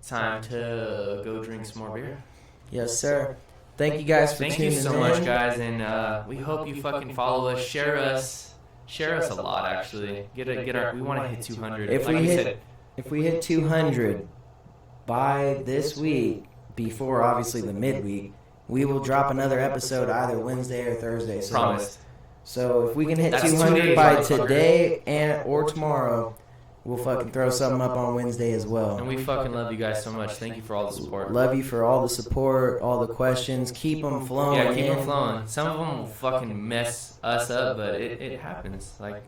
Speaker 2: Time to go drink some more beer.
Speaker 1: Yes, sir. Thank you guys for
Speaker 2: Thank
Speaker 1: tuning
Speaker 2: you
Speaker 1: in.
Speaker 2: so much, guys, and we hope you fucking follow us, share us a lot. Actually, get our. We want to hit 200.
Speaker 1: If we hit 200 by this week, before obviously the midweek, we will drop another episode either Wednesday or Thursday. So,
Speaker 2: Promised.
Speaker 1: So if we can hit
Speaker 2: That's
Speaker 1: 200
Speaker 2: 2
Speaker 1: by
Speaker 2: days,
Speaker 1: today or tomorrow, we'll fucking throw something up on Wednesday as well.
Speaker 2: And we fucking love you guys so much. Thank you for all the support.
Speaker 1: Love you for all the support, all the questions. Keep them flowing.
Speaker 2: Yeah, keep them flowing. Some of them will fucking mess us up, but it happens. Like,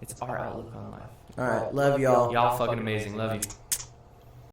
Speaker 2: it's our outlook on life.
Speaker 1: All right, love y'all.
Speaker 2: Y'all fucking amazing. Love you.